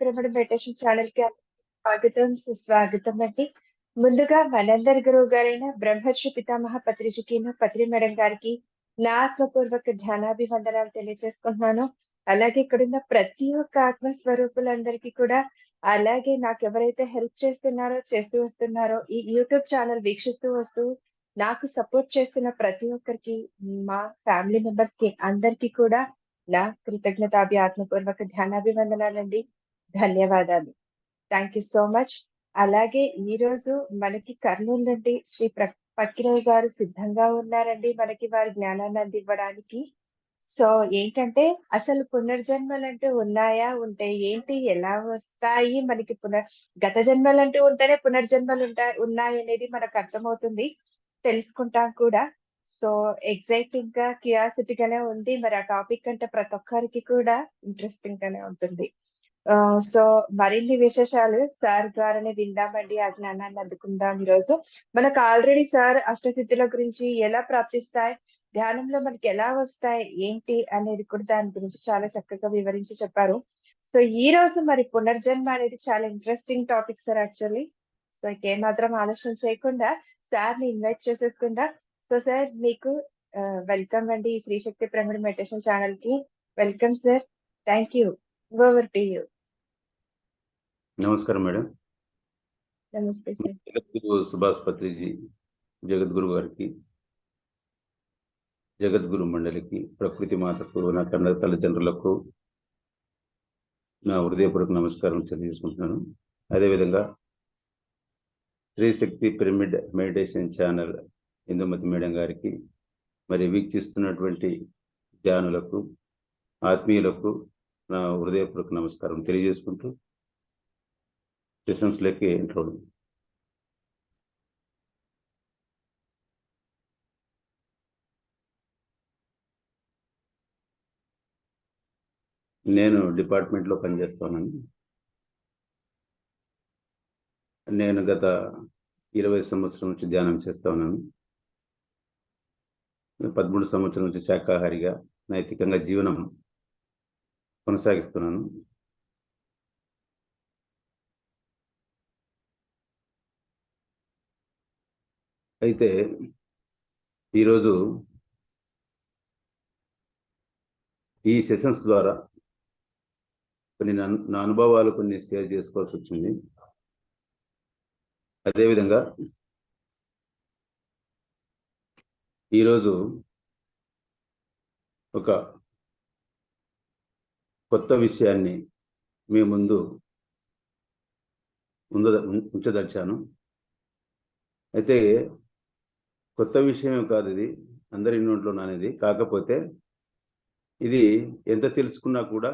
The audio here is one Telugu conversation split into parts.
పిరమిడ్ మెడిటేషన్ ఛానల్‌కి స్వాగతం, సుస్వాగతం అండి. ముందుగా మనందరి గురువు గారైన బ్రహ్మర్షి పితామహ పత్రిజీకిను, పత్రి మేడం గారికి నా ఆత్మపూర్వక ధ్యానాభివందనాలు తెలియజేసుకుంటున్నాను. అలాగే ఇక్కడున్న ప్రతి ఒక్క ఆత్మ స్వరూపులందరికీ కూడా, అలాగే నాకెవరైతే హెల్ప్ చేస్తూ వస్తున్నారో, ఈ యూట్యూబ్ ఛానల్ వీక్షిస్తూ వస్తూ నాకు సపోర్ట్ చేస్తున్న ప్రతి ఒక్కరికి, మా ఫ్యామిలీ మెంబర్స్‌కి అందరికీ కూడా నా ఆత్మపూర్వక ధ్యానాభివందనాలండి. ధన్యవాదాలు. Thank you so much. అలాగే ఈరోజు మనకి కర్నూలు నుండి శ్రీ పక్కిరయ్య గారు సిద్ధంగా ఉన్నారండి. మనకి వారి జ్ఞానాన్ని అందివ్వడానికి. సో ఏంటంటే అసలు పునర్జన్మలంటూ ఉన్నాయా? ఉంటే ఏంటి? ఎలా వస్తాయి? మనకి గత జన్మలంటూ ఉంటేనే ఉన్నాయనేది మనకు అర్థమవుతుంది. తెలుసుకుంటాం కూడా. సో ఎక్సైటింగ్‌గా, క్యూరియాసిటీగానే ఉంది. మరి ఆ టాపిక్ అంటే ప్రతి ఒక్కరికి కూడా ఇంట్రెస్టింగ్ గానే ఉంటుంది. సో మరిన్ని విశేషాలు సార్ ద్వారానే విందామండి. ఆ జ్ఞానాన్ని అందుకుందాం ఈరోజు. మనకు ఆల్రెడీ సార్ అష్టసిద్ధుల గురించి ఎలా ప్రాప్తిస్తాయి, ధ్యానంలో మనకి ఎలా వస్తాయి, ఏంటి అనేది కూడా దాని గురించి చాలా చక్కగా వివరించి చెప్పారు. సో ఈరోజు మరి పునర్జన్మ అనేది చాలా interesting topic sir actually. So ఇంకేమాత్రం ఆలస్యం చేయకుండా సార్‌ని ఇన్వైట్ చేసేసుకుందాం. సో సార్ మీకు వెల్కమ్ అండి ఈ శ్రీ శక్తి పిరమిడ్ మెడిటేషన్ ఛానల్‌కి. Welcome sir. Thank you. Over to you. నమస్కారం మేడం. నమస్తే సార్. జగద్గురు సుభాష్ పత్రిజీ జగద్గురు గారికి, జగద్గురు మండలికి, ప్రకృతి మాతకు, నా కన్న తల్లిదండ్రులకు నా హృదయపూర్వక నమస్కారం తెలియజేసుకుంటున్నాను. అదేవిధంగా Srishakti pyramid meditation channel Indumathi madam గారికి, మరి వీక్షిస్తున్నటువంటి ధ్యానులకు, ఆత్మీయులకు నా హృదయపూర్వక నమస్కారం తెలియజేసుకుంటూ సెషన్స్లోకి ఎంటర్. నేను డిపార్ట్మెంట్లో పనిచేస్తున్నాను. నేను గత 20 సంవత్సరం నుంచి ధ్యానం చేస్తా ఉన్నాను. 13 సంవత్సరం నుంచి శాకాహారిగా నైతికంగా జీవనం కొనసాగిస్తున్నాను. అయితే ఈరోజు ఈ సెషన్స్ ద్వారా కొన్ని నా అనుభవాలు కొన్ని షేర్ చేసుకోవాల్సి వచ్చింది. అదేవిధంగా ఈరోజు ఒక కొత్త విషయాన్ని మీ ముందు ఉంచదలిచాను. అయితే కొత్త విషయం కాదు, ఇది అందరి నోట్లో నానేది. కాకపోతే ఇది ఎంత తెలుసుకున్నా కూడా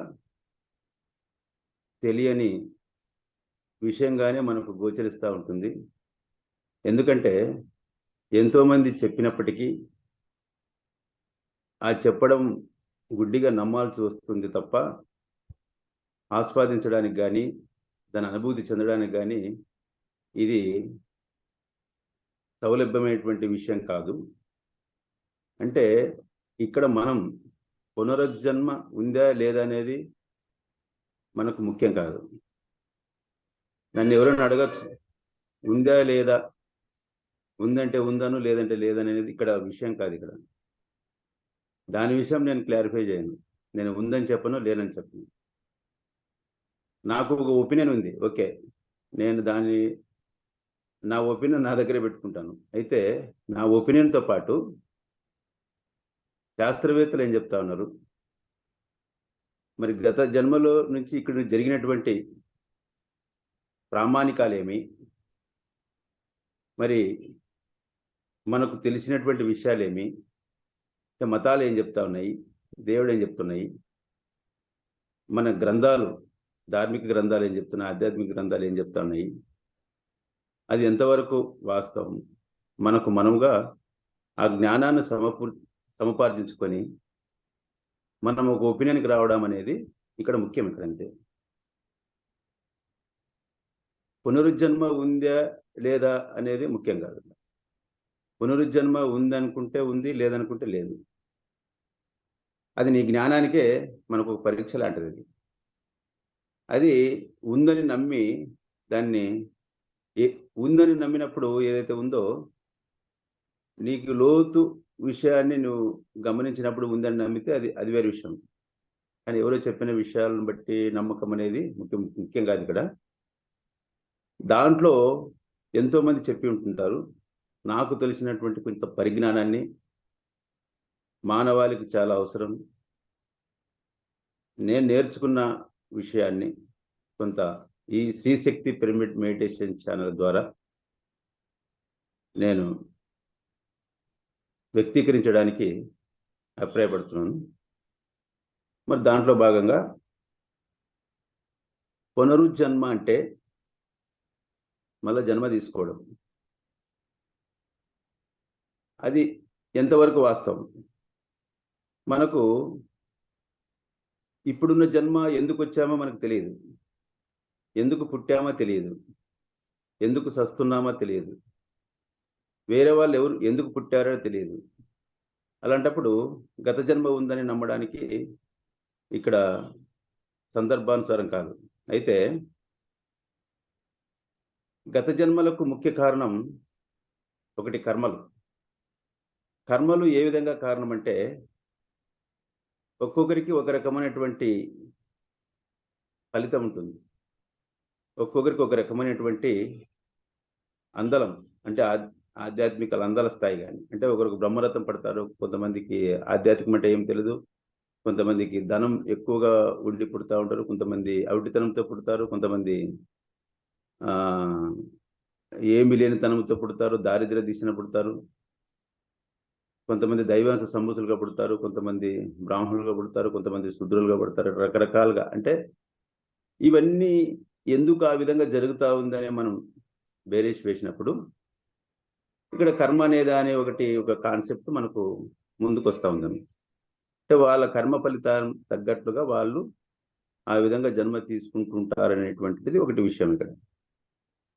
తెలియని విషయంగానే మనకు గోచరిస్తూ ఉంటుంది. ఎందుకంటే ఎంతోమంది చెప్పినప్పటికీ ఆ చెప్పడం గుడ్డిగా నమ్మాల్సి వస్తుంది తప్ప ఆస్వాదించడానికి కానీ, దాని అనుభూతి చెందడానికి కానీ ఇది సౌలభ్యమైనటువంటి విషయం కాదు. అంటే ఇక్కడ మనం పునరుజ్జన్మ ఉందా లేదా అనేది మనకు ముఖ్యం కాదు. నన్ను ఎవరైనా అడగచ్చు, ఉందా లేదా, ఉందంటే ఉందను, లేదంటే లేదనేది ఇక్కడ విషయం కాదు. ఇక్కడ దాని విషయం నేను క్లారిఫై చేయను. నేను ఉందని చెప్పను, లేనని చెప్పను. నాకు ఒక ఒపీనియన్ ఉంది, ఓకే, నేను నా ఒపీనియన్ నా దగ్గరే పెట్టుకుంటాను. అయితే నా ఒపీనియన్తో పాటు శాస్త్రవేత్తలు ఏం చెప్తా ఉన్నారు, మరి గత జన్మలో నుంచి ఇక్కడ జరిగినటువంటి ప్రామాణికాలేమి, మరి మనకు తెలిసినటువంటి విషయాలేమి, మతాలు ఏం చెప్తా ఉన్నాయి, దేవుడు ఏం చెప్తున్నాయి, మన గ్రంథాలు, ధార్మిక గ్రంథాలు ఏం చెప్తున్నాయి, ఆధ్యాత్మిక గ్రంథాలు ఏం చెప్తా ఉన్నాయి, అది ఎంతవరకు వాస్తవం, మనకు మనముగా ఆ జ్ఞానాన్ని సముపార్జించుకొని మనం ఒక ఒపీనియన్కి రావడం అనేది ఇక్కడ ముఖ్యం. ఇక్కడ అంతే. పునరుజ్జన్మ ఉందా లేదా అనేది ముఖ్యం కాదు. పునరుజ్జన్మ ఉందనుకుంటే ఉంది, లేదనుకుంటే లేదు. అది నీ జ్ఞానానికే మనకు ఒక పరీక్ష లాంటిది. అది ఉందని నమ్మి దాన్ని ఉందని నమ్మినప్పుడు ఏదైతే ఉందో నీకు లోతు విషయాన్ని నువ్వు గమనించినప్పుడు ఉందని నమ్మితే అది వేరే విషయం. కానీ ఎవరో చెప్పిన విషయాలను బట్టి నమ్మకం అనేది ముఖ్యం కాదు ఇక్కడ. దాంట్లో ఎంతోమంది చెప్పి ఉంటుంటారు. నాకు తెలిసినటువంటి కొంత పరిజ్ఞానాన్ని మానవాళికి చాలా అవసరం. నేను నేర్చుకున్న విషయాన్ని కొంత ఈ శ్రీశక్తి పిరమిడ్ మెడిటేషన్ ఛానల్ ద్వారా నేను వ్యక్తీకరించడానికి అభిప్రాయపడుతున్నాను. మరి దాంట్లో భాగంగా పునరుజ్జన్మ అంటే మళ్ళా జన్మ తీసుకోవడం. అది ఎంతవరకు వాస్తవం? మనకు ఇప్పుడున్న జన్మ ఎందుకు వచ్చామో మనకు తెలియదు, ఎందుకు పుట్టామో తెలియదు, ఎందుకు సస్తున్నామో తెలియదు, వేరే వాళ్ళు ఎందుకు పుట్టారో తెలియదు. అలాంటప్పుడు గత జన్మ ఉందని నమ్మడానికి ఇక్కడ సందర్భానుసారం కాదు. అయితే గత జన్మలకు ముఖ్య కారణం ఒకటి కర్మలు. కర్మలు ఏ విధంగా కారణం అంటే ఒక్కొక్కరికి ఒక రకమైనటువంటి ఫలితం ఉంటుంది. ఒక్కొక్కరికి ఒక రకమైనటువంటి అందలం, అంటే ఆధ్యాత్మిక అందల స్థాయి. కానీ అంటే ఒకరికి బ్రహ్మరథం పడతారు, కొంతమందికి ఆధ్యాత్మికం అంటే ఏం తెలియదు, కొంతమందికి ధనం ఎక్కువగా ఉండి పుడతా ఉంటారు, కొంతమంది అవిటితనంతో పుడతారు, కొంతమంది ఏమి లేని తనంతో పుడతారు, దారిద్ర్య దిశన పుడతారు, కొంతమంది దైవాంశ సంభూతులుగా పుడతారు, కొంతమంది బ్రాహ్మణులుగా పుడతారు, కొంతమంది శూద్రులుగా పుడతారు. రకరకాలుగా. అంటే ఇవన్నీ ఎందుకు ఆ విధంగా జరుగుతూ ఉందని మనం బేరేసి వేసినప్పుడు ఇక్కడ కర్మ అనే ఒక కాన్సెప్ట్ మనకు ముందుకు వస్తూ ఉందని. అంటే వాళ్ళ కర్మ ఫలితాన్ని తగ్గట్లుగా వాళ్ళు ఆ విధంగా జన్మ తీసుకుంటుంటారనేటువంటిది ఒకటి విషయం ఇక్కడ.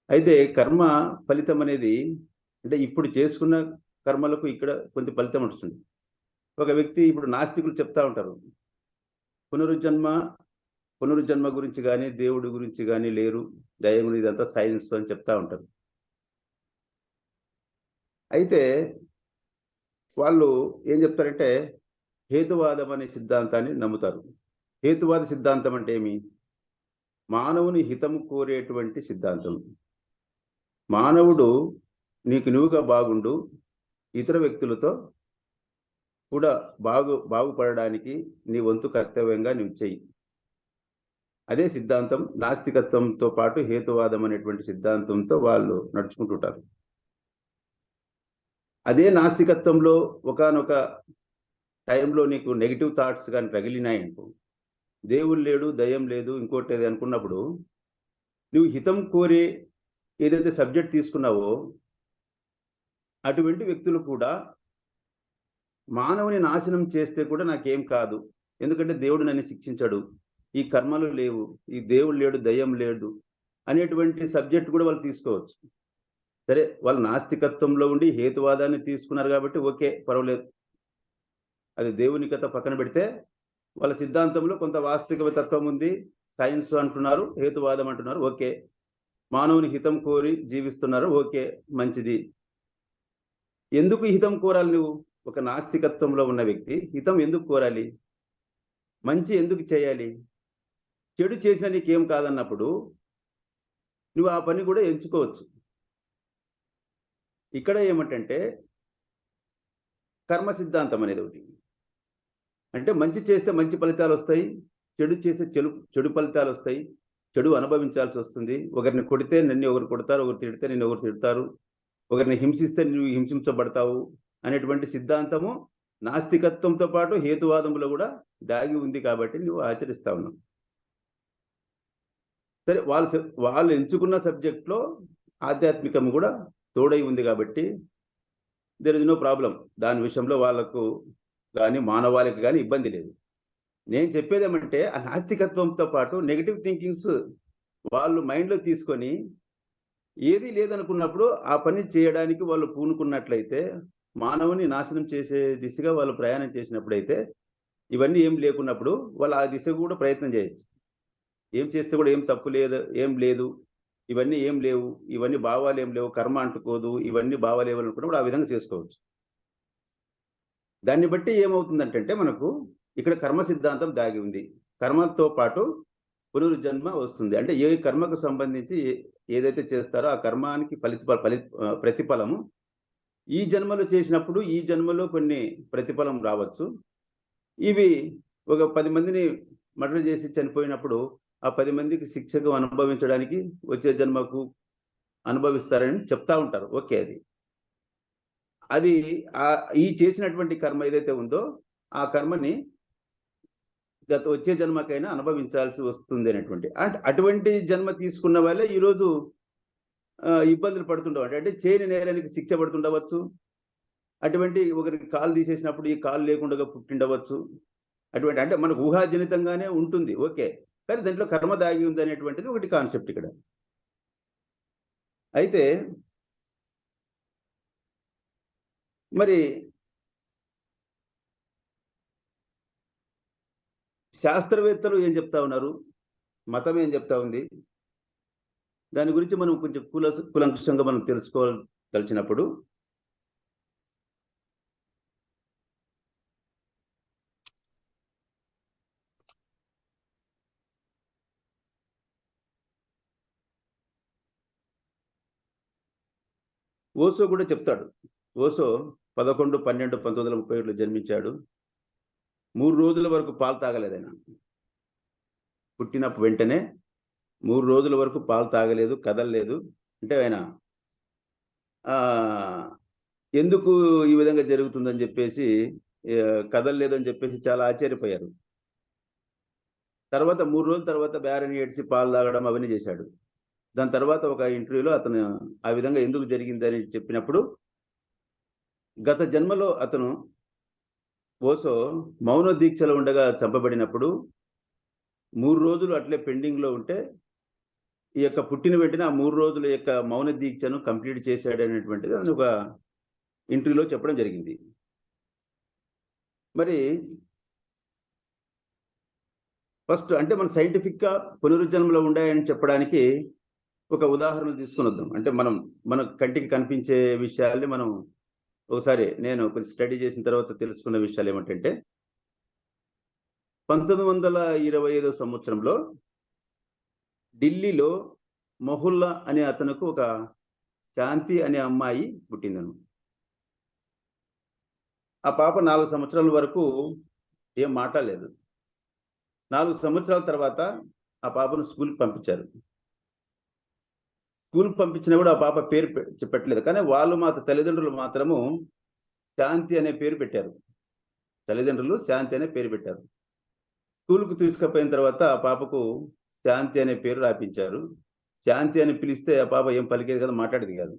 అయితే కర్మ ఫలితం అనేది అంటే ఇప్పుడు చేసుకున్న కర్మలకు ఇక్కడ కొంత ఫలితం వస్తుంది. ఒక వ్యక్తి ఇప్పుడు నాస్తికులు చెప్తా ఉంటారు, పునరుజ్జన్మ గురించి కానీ దేవుడి గురించి కానీ లేరు, దయ గురించి ఇదంతా సైన్స్ అని చెప్తా ఉంటారు. అయితే వాళ్ళు ఏం చెప్తారంటే హేతువాదం అనే సిద్ధాంతాన్ని నమ్ముతారు. హేతువాద సిద్ధాంతం అంటే ఏమి? మానవుని హితం కోరేటువంటి సిద్ధాంతం. మానవుడు నీకు నువ్వుగా బాగుండు, ఇతర వ్యక్తులతో కూడా బాగుపడడానికి నీ వంతు కర్తవ్యంగా నువ్వు చెయ్యి. అదే సిద్ధాంతం. నాస్తికత్వంతో పాటు హేతువాదం అనేటువంటి సిద్ధాంతంతో వాళ్ళు నడుచుకుంటుంటారు. అదే నాస్తికత్వంలో ఒకానొక టైంలో నీకు నెగిటివ్ థాట్స్ కానీ తగిలినాయనుకో, దేవుడు లేడు, దయ్యం లేదు, ఇంకోటి ఏది అనుకున్నప్పుడు నువ్వు హితం కోరే ఏదైతే సబ్జెక్ట్ తీసుకున్నావో అటువంటి వ్యక్తులు కూడా మానవుని నాశనం చేస్తే కూడా నాకేం కాదు, ఎందుకంటే దేవుడు నన్ను శిక్షించాడు, ఈ కర్మలు లేవు, ఈ దేవుడు లేడు, దయ్యం లేడు అనేటువంటి సబ్జెక్ట్ కూడా వాళ్ళు తీసుకోవచ్చు. సరే, వాళ్ళు నాస్తికత్వంలో ఉండి హేతువాదాన్ని తీసుకున్నారు కాబట్టి ఓకే, పర్వాలేదు. అది దేవుని కథ పక్కన పెడితే వాళ్ళ సిద్ధాంతంలో కొంత వాస్తవిక తత్వం ఉంది, సైన్స్ అంటున్నారు, హేతువాదం అంటున్నారు, ఓకే. మానవుని హితం కోరి జీవిస్తున్నారు, ఓకే, మంచిది. ఎందుకు హితం కోరాలి? నువ్వు ఒక నాస్తికత్వంలో ఉన్న వ్యక్తి హితం ఎందుకు కోరాలి? మంచి ఎందుకు చేయాలి? చెడు చేసినా నీకేం కాదన్నప్పుడు నువ్వు ఆ పని కూడా ఎంచుకోవచ్చు. ఇక్కడ ఏమిటంటే కర్మ సిద్ధాంతం అనేది ఒకటి. అంటే మంచి చేస్తే మంచి ఫలితాలు వస్తాయి, చెడు చేస్తే చెడు ఫలితాలు వస్తాయి, చెడు అనుభవించాల్సి వస్తుంది. ఒకరిని కొడితే నిన్ను ఒకరు కొడతారు, ఒకరు తిడితే నిన్ను ఒకరు తిడతారు, ఒకరిని హింసిస్తే నువ్వు హింసించబడతావు అనేటువంటి సిద్ధాంతము నాస్తికత్వంతో పాటు హేతువాదంలో కూడా దాగి ఉంది కాబట్టి నువ్వు ఆచరిస్తా ఉన్నావు. సరే, వాళ్ళు ఎంచుకున్న సబ్జెక్ట్లో ఆధ్యాత్మికం కూడా తోడై ఉంది కాబట్టి దేర్ ఇస్ నో ప్రాబ్లం. దాని విషయంలో వాళ్ళకు కానీ మానవాళికి కానీ ఇబ్బంది లేదు. నేను చెప్పేది ఏమంటే ఆ నాస్తికత్వంతో పాటు నెగిటివ్ థింకింగ్స్ వాళ్ళు మైండ్లో తీసుకొని ఏది లేదనుకున్నప్పుడు ఆ పని చేయడానికి వాళ్ళు పూనుకున్నట్లయితే, మానవుని నాశనం చేసే దిశగా వాళ్ళు ప్రయాణం చేసినప్పుడైతే, ఇవన్నీ ఏం లేకున్నప్పుడు వాళ్ళు ఆ దిశ కూడా ప్రయత్నం చేయొచ్చు. ఏం చేస్తే కూడా ఏం తప్పు లేదు, ఏం లేదు, ఇవన్నీ ఏం లేవు, ఇవన్నీ భావాలు ఏం లేవు, కర్మ అంటుకోదు, ఇవన్నీ భావాలు ఏమని అనుకున్నప్పుడు ఆ విధంగా చేసుకోవచ్చు. దాన్ని బట్టి ఏమవుతుందంటే మనకు ఇక్కడ కర్మ సిద్ధాంతం దాగి ఉంది. కర్మతో పాటు పునర్జన్మ వస్తుంది. అంటే ఏ కర్మకు సంబంధించి ఏదైతే చేస్తారో ఆ కర్మానికి ప్రతిఫలము ఈ జన్మలో చేసినప్పుడు ఈ జన్మలో కొన్ని ప్రతిఫలం రావచ్చు. ఇవి ఒక 10 మందిని మర్డర్ చేసి చనిపోయినప్పుడు ఆ 10 మందికి శిక్షకు అనుభవించడానికి వచ్చే జన్మకు అనుభవిస్తారని చెప్తా ఉంటారు. ఓకే, అది ఈ చేసినటువంటి కర్మ ఏదైతే ఉందో ఆ కర్మని వచ్చే జన్మకైనా అనుభవించాల్సి వస్తుంది అనేటువంటి. అటువంటి జన్మ తీసుకున్న వాళ్ళే ఈరోజు ఇబ్బందులు పడుతుండవచ్చు. అంటే చేయని నేరానికి శిక్ష పడుతుండవచ్చు. అటువంటి ఒకరికి కాలు తీసేసినప్పుడు ఈ కాలు లేకుండా పుట్టిండవచ్చు. అటువంటి అంటే మనకు ఊహాజనితంగానే ఉంటుంది, ఓకే, కానీ దాంట్లో కర్మ దాగి ఉంది అనేటువంటిది ఒకటి కాన్సెప్ట్ ఇక్కడ. అయితే మరి శాస్త్రవేత్తలు ఏం చెప్తా ఉన్నారు, మతం ఏం చెప్తా ఉంది, దాని గురించి మనం కొంచెం కులంకుషంగా మనం తెలుసుకోవాల్సినప్పుడు ఓసో కూడా చెప్తాడు. ఓసో 11/12/1937 జన్మించాడు. 3 రోజుల వరకు పాలు తాగలేదు ఆయన. పుట్టినప్పుడు వెంటనే 3 రోజుల వరకు పాలు తాగలేదు, కదలలేదు. అంటే ఆయన ఎందుకు ఈ విధంగా జరుగుతుందని చెప్పేసి, కదలలేదని చెప్పేసి చాలా ఆశ్చర్యపోయారు. తర్వాత 3 రోజుల తర్వాత బేరని ఏడ్చి పాలు తాగడం అవన్నీ చేశాడు. దాని తర్వాత ఒక ఇంటర్వ్యూలో అతను ఆ విధంగా ఎందుకు జరిగిందని చెప్పినప్పుడు, గత జన్మలో అతను ఓసో మౌన దీక్షలో ఉండగా చంపబడినప్పుడు 3 రోజులు అట్లే పెండింగ్లో ఉంటే ఈ యొక్క పుట్టిన వెంటనే ఆ 3 రోజుల యొక్క మౌన దీక్షను కంప్లీట్ చేశాడు అనేటువంటిది అతను ఒక ఇంటర్వ్యూలో చెప్పడం జరిగింది. మరి ఫస్ట్ అంటే మన సైంటిఫిక్గా పునరుజ్జన్మలో ఉన్నాయని చెప్పడానికి ఒక ఉదాహరణ తీసుకుని వద్దాం. అంటే మన కంటికి కనిపించే విషయాల్ని మనం ఒకసారి నేను కొంచెం స్టడీ చేసిన తర్వాత తెలుసుకున్న విషయాలు ఏమిటంటే, 1925 సంవత్సరంలో ఢిల్లీలో మొహుల్లా అనే అతనుకు ఒక శాంతి అనే అమ్మాయి పుట్టిందను. ఆ పాప 4 సంవత్సరాల వరకు ఏం మాట్లాడలేదు. 4 సంవత్సరాల తర్వాత ఆ పాపను స్కూల్కి పంపించారు. స్కూల్కి పంపించినా కూడా ఆ పాప పేరు పెట్టలేదు. కానీ తల్లిదండ్రులు మాత్రము శాంతి అనే పేరు పెట్టారు. తల్లిదండ్రులు శాంతి అనే పేరు పెట్టారు. స్కూల్కు తీసుకుపోయిన తర్వాత ఆ పాపకు శాంతి అనే పేరు రాపించారు. శాంతి అని పిలిస్తే ఆ పాప ఏం పలికేది కాదు, మాట్లాడేది కాదు.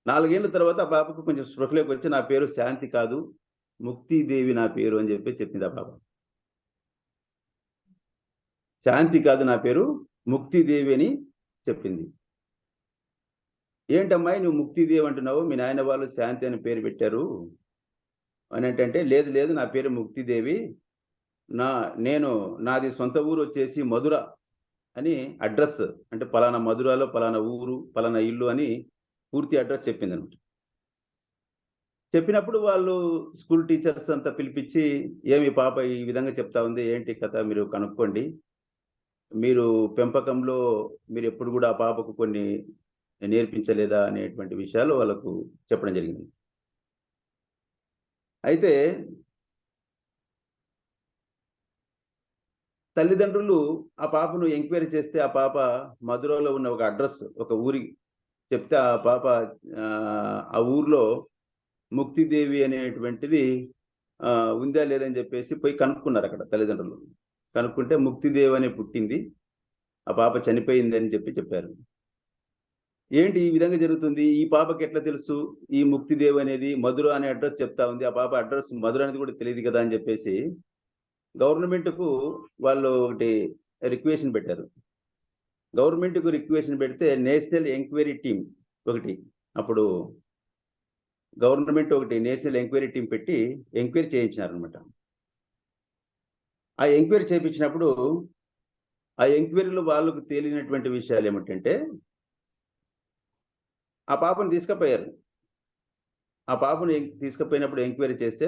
4 ఏళ్ల తర్వాత ఆ పాపకు కొంచెం స్పృహలోకి వచ్చి నా పేరు శాంతి కాదు, ముక్తిదేవి నా పేరు అని చెప్పింది ఆ పాప. శాంతి కాదు నా పేరు ముక్తిదేవి అని చెప్పింది. ఏంటమ్మాయి నువ్వు ముక్తిదేవి అంటున్నావు, మీ నాయన వాళ్ళు శాంతి అని పేరు పెట్టారు అని అంటే, లేదు నా పేరు ముక్తిదేవి, నాది సొంత ఊరు వచ్చేసి మధుర అని అడ్రస్, అంటే పలానా మధురాలో పలానా ఊరు పలానా ఇల్లు అని పూర్తి అడ్రస్ చెప్పింది అనమాట. చెప్పినప్పుడు వాళ్ళు స్కూల్ టీచర్స్ అంతా పిలిపించి, ఏమి పాప ఈ విధంగా చెప్తా ఉంది, ఏంటి కథ మీరు కనుక్కోండి, మీరు పెంపకంలో మీరు ఎప్పుడు కూడా ఆ పాపకు కొన్ని నేర్పించలేదా అనేటువంటి విషయాలు వాళ్ళకు చెప్పడం జరిగింది. అయితే తల్లిదండ్రులు ఆ పాపను ఎంక్వైరీ చేస్తే ఆ పాప మధురలో ఉన్న ఒక అడ్రస్, ఒక ఊరి చెప్తే ఆ పాప ఆ ఊర్లో ముక్తిదేవి అనేటువంటిది ఉందా లేదని చెప్పేసి పోయి కనుక్కున్నారు అక్కడ తల్లిదండ్రులు. కనుక్కుంటే ముక్తిదేవి అనే పుట్టింది, ఆ పాప చనిపోయింది అని చెప్పారు. ఏంటి ఈ విధంగా జరుగుతుంది, ఈ పాపకి ఎట్లా తెలుసు ఈ ముక్తిదేవి అనేది మధుర అనే అడ్రస్ చెప్తా ఉంది, ఆ పాప అడ్రస్ మధుర అనేది కూడా తెలియదు కదా అని చెప్పేసి గవర్నమెంట్కు వాళ్ళు ఒకటి రిక్వెషన్ పెట్టారు. గవర్నమెంట్కు రిక్వెషన్ పెడితే నేషనల్ ఎంక్వైరీ టీం ఒకటి, అప్పుడు గవర్నమెంట్ ఒకటి నేషనల్ ఎంక్వైరీ టీం పెట్టి ఎంక్వైరీ చేయించినారనమాట. ఆ ఎంక్వైరీ చేయించినప్పుడు ఆ ఎంక్వైరీలో వాళ్ళకు తేలినటువంటి విషయాలు ఏమిటంటే ఆ పాపను తీసుకుపోయారు. ఆ పాపను తీసుకుపోయినప్పుడు ఎంక్వైరీ చేస్తే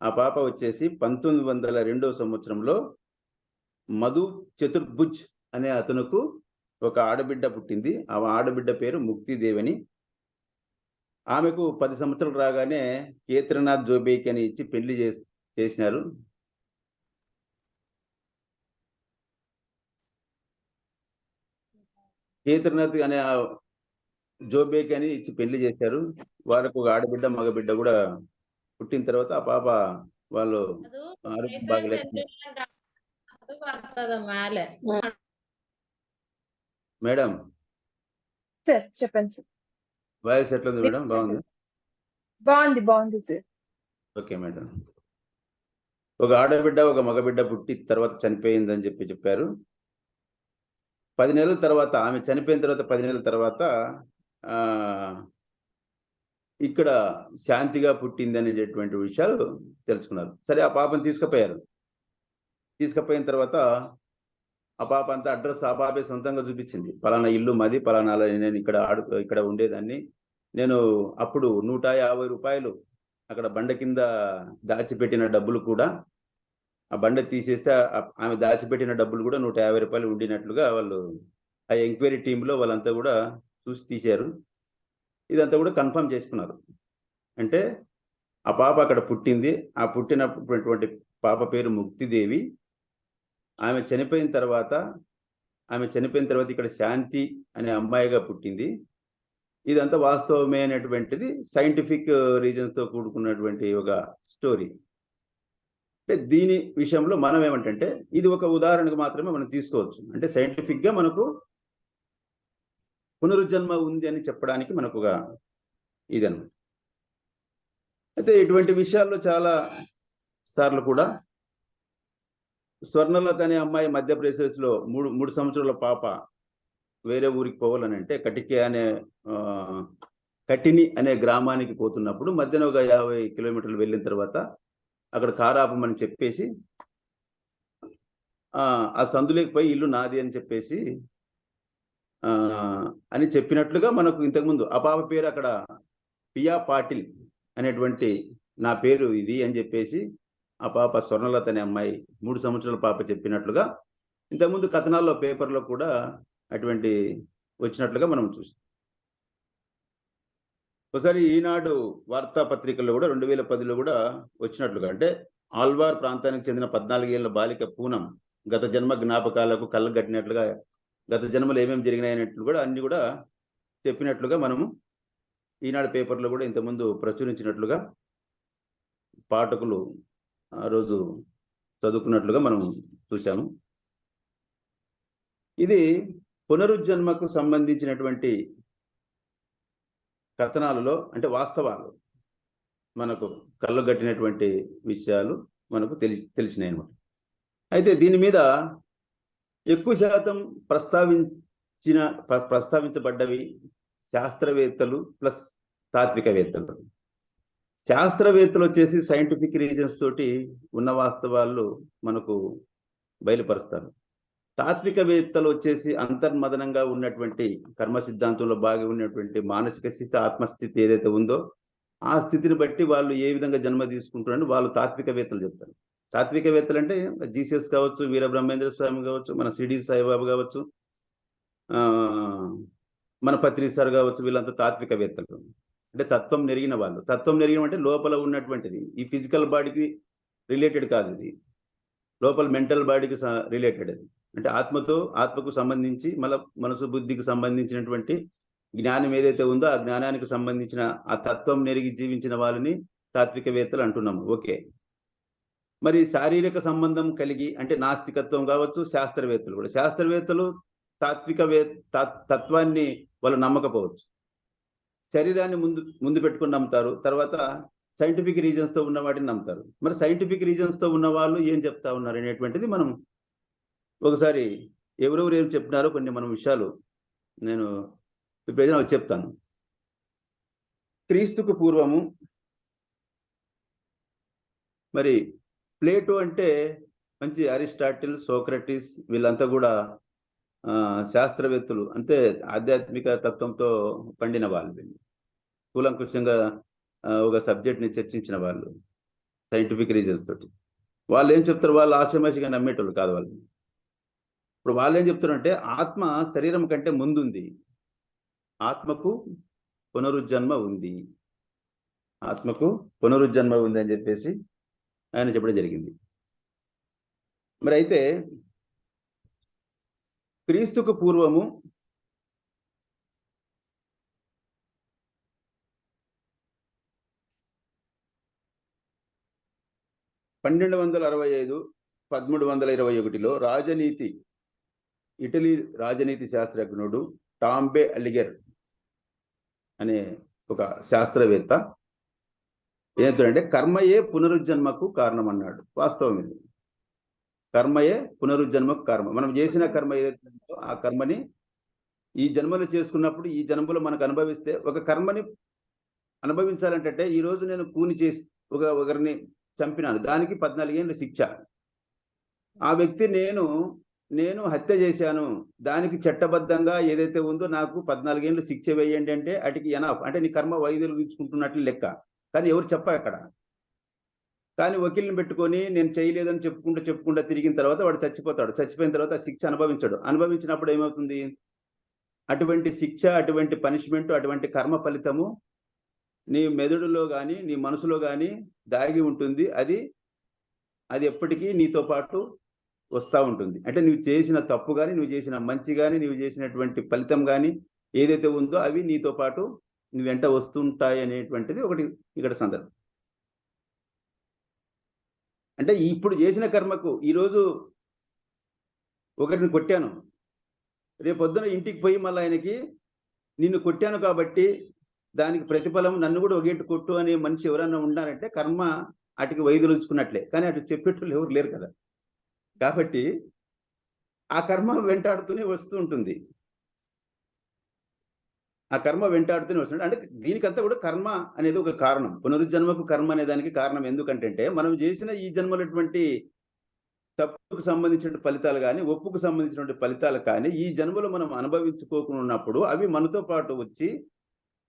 ఆ పాప వచ్చేసి 1902 సంవత్సరంలో మధు చతుర్భుజ్ అనే అతనుకు ఒక ఆడబిడ్డ పుట్టింది. ఆ ఆడబిడ్డ పేరు ముక్తిదేవిని. ఆమెకు 10 సంవత్సరాలు రాగానే కేత్రనాథ్ జోబేకి అని ఇచ్చి పెళ్లి చేసినారు. కేత్రనాథ్ అనే జోబేకి అని ఇచ్చి పెళ్లి చేశారు. వాళ్ళకు ఒక ఆడబిడ్డ మగబిడ్డ కూడా పుట్టిన తర్వాత ఆ పాప వాళ్ళు ఆరోగ్యం బాగలేక మేడం సార్ చెప్పండి సార్. వాయిస్ ఎట్లుంది మేడం? బాగుంది. బాగుంది సార్. Okay madam. ఒక ఆడబిడ్డ ఒక మగబిడ్డ పుట్టి తర్వాత చనిపోయిందని చెప్పారు. 10 నెలల తర్వాత ఆమె చనిపోయిన తర్వాత 10 నెలల తర్వాత ఇక్కడ శాంతిగా పుట్టింది అనేటటువంటి విషయాలు తెలుసుకున్నారు. సరే, ఆ పాపను తీసుకుపోయారు. తీసుకుపోయిన తర్వాత ఆ పాప అంతా అడ్రస్ ఆ పాపే సొంతంగా చూపించింది. పలానా ఇల్లు మాది, పలానా నేను ఇక్కడ ఉండేదాన్ని. నేను అప్పుడు 150 రూపాయలు అక్కడ బండ కింద దాచిపెట్టిన డబ్బులు కూడా, ఆ బండ తీసేస్తే ఆమె దాచిపెట్టిన డబ్బులు కూడా 150 రూపాయలు ఉండినట్లుగా వాళ్ళు ఆ ఎంక్వైరీ టీంలో వాళ్ళంతా కూడా చూసి తీశారు. ఇదంతా కూడా కన్ఫర్మ్ చేసుకున్నారు. అంటే ఆ పాప అక్కడ పుట్టింది. ఆ పుట్టినటువంటి పాప పేరు ముక్తిదేవి. ఆమె చనిపోయిన తర్వాత ఇక్కడ శాంతి అనే అమ్మాయిగా పుట్టింది. ఇదంతా వాస్తవమే అనేటువంటిది సైంటిఫిక్ రీజన్స్ తో కూడుకున్నటువంటి ఒక స్టోరీ. అంటే దీని విషయంలో మనం ఏమంటే ఇది ఒక ఉదాహరణకు మాత్రమే మనం తీసుకోవచ్చు. అంటే సైంటిఫిక్ గా మనకు పునరుజన్మ ఉంది అని చెప్పడానికి మనకు ఒక ఇదన్నమాట. అయితే ఇటువంటి విషయాల్లో చాలా సార్లు కూడా స్వర్ణలత అనే అమ్మాయి మధ్యప్రదేశ్ లో మూడు సంవత్సరాల పాప వేరే ఊరికి పోవాలని అంటే కటిని అనే గ్రామానికి పోతున్నప్పుడు మధ్యన ఒక 50 కిలోమీటర్లు వెళ్ళిన తర్వాత అక్కడ కారాపమని చెప్పేసి ఆ సందులోకి పోయి ఇల్లు నాది అని చెప్పేసి అని చెప్పినట్లుగా మనకు ఇంతకుముందు ఆ పాప పేరు అక్కడ పియా పాటిల్ అనేటువంటి నా పేరు ఇది అని చెప్పేసి ఆ పాప స్వర్ణలత అనే అమ్మాయి 3 సంవత్సరాల పాప చెప్పినట్లుగా ఇంతకుముందు కథనాల్లో పేపర్లో కూడా అటువంటి వచ్చినట్లుగా మనం చూసాం. ఒకసారి ఈనాడు వార్తాపత్రికల్లో కూడా 2010లో కూడా వచ్చినట్లుగా, అంటే ఆల్వార్ ప్రాంతానికి చెందిన 14 ఏళ్ల బాలిక పూనం గత జన్మ జ్ఞాపకాలకు కళ్ళ కట్టినట్లుగా గత జన్మలో ఏమేమి జరిగినాయన్నట్లు కూడా అన్ని కూడా చెప్పినట్లుగా మనము ఈనాడు పేపర్లో కూడా ఇంతకుముందు ప్రచురించినట్లుగా పాఠకులు ఆ రోజు చదువుకున్నట్లుగా మనం చూసాము. ఇది పునరుజ్జన్మకు సంబంధించినటువంటి కథనాలలో అంటే వాస్తవాలు మనకు కళ్ళు కట్టినటువంటి విషయాలు మనకు తెలిసినాయి అన్నమాట. అయితే దీని మీద ఎక్కువ శాతం ప్రస్తావించబడ్డవి శాస్త్రవేత్తలు ప్లస్ తాత్వికవేత్తలు. శాస్త్రవేత్తలు వచ్చేసి సైంటిఫిక్ రీజన్స్ తోటి ఉన్న వాస్తవాలు మనకు బయలుపరుస్తారు. తాత్వికవేత్తలు వచ్చేసి అంతర్మదనంగా ఉన్నటువంటి కర్మ సిద్ధాంతంలో బాగా ఉన్నటువంటి మానసిక స్థితి, ఆత్మస్థితి ఏదైతే ఉందో ఆ స్థితిని బట్టి వాళ్ళు ఏ విధంగా జన్మ తీసుకుంటారని వాళ్ళు తాత్వికవేత్తలు చెప్తారు. తాత్వికవేత్తలు అంటే జీసస్ కావచ్చు, వీరబ్రహ్మేంద్ర స్వామి కావచ్చు, మన సిడి సాయిబాబు కావచ్చు, మన పత్రి సార్ కావచ్చు, వీళ్ళంతా తాత్వికవేత్తలు. అంటే తత్వం నెరిగిన వాళ్ళు. తత్వం నెరిగిన అంటే లోపల ఉన్నటువంటిది, ఈ ఫిజికల్ బాడీకి రిలేటెడ్ కాదు, ఇది లోపల మెంటల్ బాడీకి రిలేటెడ్. అది అంటే ఆత్మకు సంబంధించి మనసు బుద్ధికి సంబంధించినటువంటి జ్ఞానం ఏదైతే ఉందో ఆ జ్ఞానానికి సంబంధించిన ఆ తత్వం నెరిగి జీవించిన వాళ్ళని తాత్వికవేత్తలు అంటున్నాము. ఓకే, మరి శారీరక సంబంధం కలిగి అంటే నాస్తికత్వం కావచ్చు, శాస్త్రవేత్తలు కూడా. శాస్త్రవేత్తలు తత్వాన్ని వాళ్ళు నమ్మకపోవచ్చు, శరీరాన్ని ముందు పెట్టుకుని నమ్ముతారు, తర్వాత సైంటిఫిక్ రీజన్స్ తో ఉన్న వాటిని నమ్ముతారు. మరి సైంటిఫిక్ రీజన్స్ తో ఉన్న వాళ్ళు ఏం చెప్తా ఉన్నారు అనేటువంటిది మనం ఒకసారి ఎవరెవరు ఏం చెప్తున్నారో కొన్ని మనం విషయాలు నేను ప్రజలు చెప్తాను. క్రీస్తుకు పూర్వము మరి ప్లేటో అంటే మంచి అరిస్టాటిల్, సోక్రటీస్ వీళ్ళంతా కూడా శాస్త్రవేత్తలు, అంటే ఆధ్యాత్మిక తత్వంతో పండిన వాళ్ళు, వీళ్ళు కూలంకుషంగా ఒక సబ్జెక్ట్ని చర్చించిన వాళ్ళు, సైంటిఫిక్ రీజన్స్ తోటి. వాళ్ళు ఏం చెప్తారు, వాళ్ళు ఆషామాషిగా నమ్మేటోళ్ళు కాదు వాళ్ళు. ఇప్పుడు వాళ్ళు ఏం చెప్తారంటే ఆత్మ శరీరం కంటే ముందుంది, ఆత్మకు పునరుజ్జన్మ ఉంది, ఆత్మకు పునరుజ్జన్మ ఉంది అని చెప్పేసి ఆయన చెప్పడం జరిగింది. మరి అయితే క్రీస్తుకు పూర్వము (1265, 1321) రాజనీతి, ఇటలీ రాజనీతి శాస్త్రజ్ఞుడు టాంబే అలిగర్ అనే ఒక శాస్త్రవేత్త ఏంటంటే కర్మయే పునరుజ్జన్మకు కారణం అన్నాడు. వాస్తవం ఇది. కర్మయే పునరుజ్జన్మకు కారణం. మనం చేసిన కర్మ ఏదైతే ఉందో ఆ కర్మని ఈ జన్మలో చేసుకున్నప్పుడు ఈ జన్మలో మనకు అనుభవిస్తే, ఒక కర్మని అనుభవించాలంటే ఈ రోజు నేను కూని చేసి ఒకరిని చంపినాను, దానికి 14 ఏళ్ళ శిక్ష. ఆ వ్యక్తి నేను హత్య చేశాను, దానికి చట్టబద్ధంగా ఏదైతే ఉందో నాకు 14 ఏళ్ళు శిక్ష వేయండి అంటే అటుకి ఎనఫ్, అంటే నీ కర్మ వైదొలిగించుకుంటున్నట్లు లెక్క. కానీ ఎవరు చెప్పారు అక్కడ. కానీ వకీల్ని పెట్టుకొని నేను చేయలేదని చెప్పుకుంటూ తిరిగిన తర్వాత వాడు చచ్చిపోతాడు. చచ్చిపోయిన తర్వాత శిక్ష అనుభవించాడు. అనుభవించినప్పుడు ఏమవుతుంది, అటువంటి శిక్ష, అటువంటి పనిష్మెంట్, అటువంటి కర్మ ఫలితము నీ మెదడులో కానీ నీ మనసులో కానీ దాగి ఉంటుంది. అది ఎప్పటికీ నీతో పాటు వస్తూ ఉంటుంది. అంటే నువ్వు చేసిన తప్పు కానీ, నువ్వు చేసిన మంచి కానీ, నువ్వు చేసినటువంటి ఫలితం కానీ ఏదైతే ఉందో అవి నీతో పాటు నువ్వు వెంట వస్తుంటాయి అనేటువంటిది ఒకటి ఇక్కడ సందర్భం. అంటే ఇప్పుడు చేసిన కర్మకు, ఈరోజు ఒకరిని కొట్టాను, రేపొద్దున ఇంటికి పోయి మళ్ళీ ఆయనకి నిన్ను కొట్టాను కాబట్టి దానికి ప్రతిఫలం నన్ను కూడా ఒగేట్టు కొట్టు అనే మనిషి ఎవరన్నా ఉండాలంటే కర్మ అటుకి వైదొలుచుకున్నట్లే. కానీ అటు చెప్పేటోళ్ళు ఎవరు లేరు కదా. కాబట్టి ఆ కర్మ వెంటాడుతూనే వస్తూ ఉంటుంది. ఆ కర్మ వెంటాడుతూనే వస్తుంది. అంటే దీనికంతా కూడా కర్మ అనేది ఒక కారణం. పునరుజ్జన్మకు కర్మ అనే దానికి కారణం ఎందుకంటే మనం చేసిన ఈ జన్మలటువంటి తప్పుకు సంబంధించిన ఫలితాలు కానీ, ఒప్పుకు సంబంధించినటువంటి ఫలితాలు కానీ ఈ జన్మలో మనం అనుభవించుకోకున్నప్పుడు అవి మనతో పాటు వచ్చి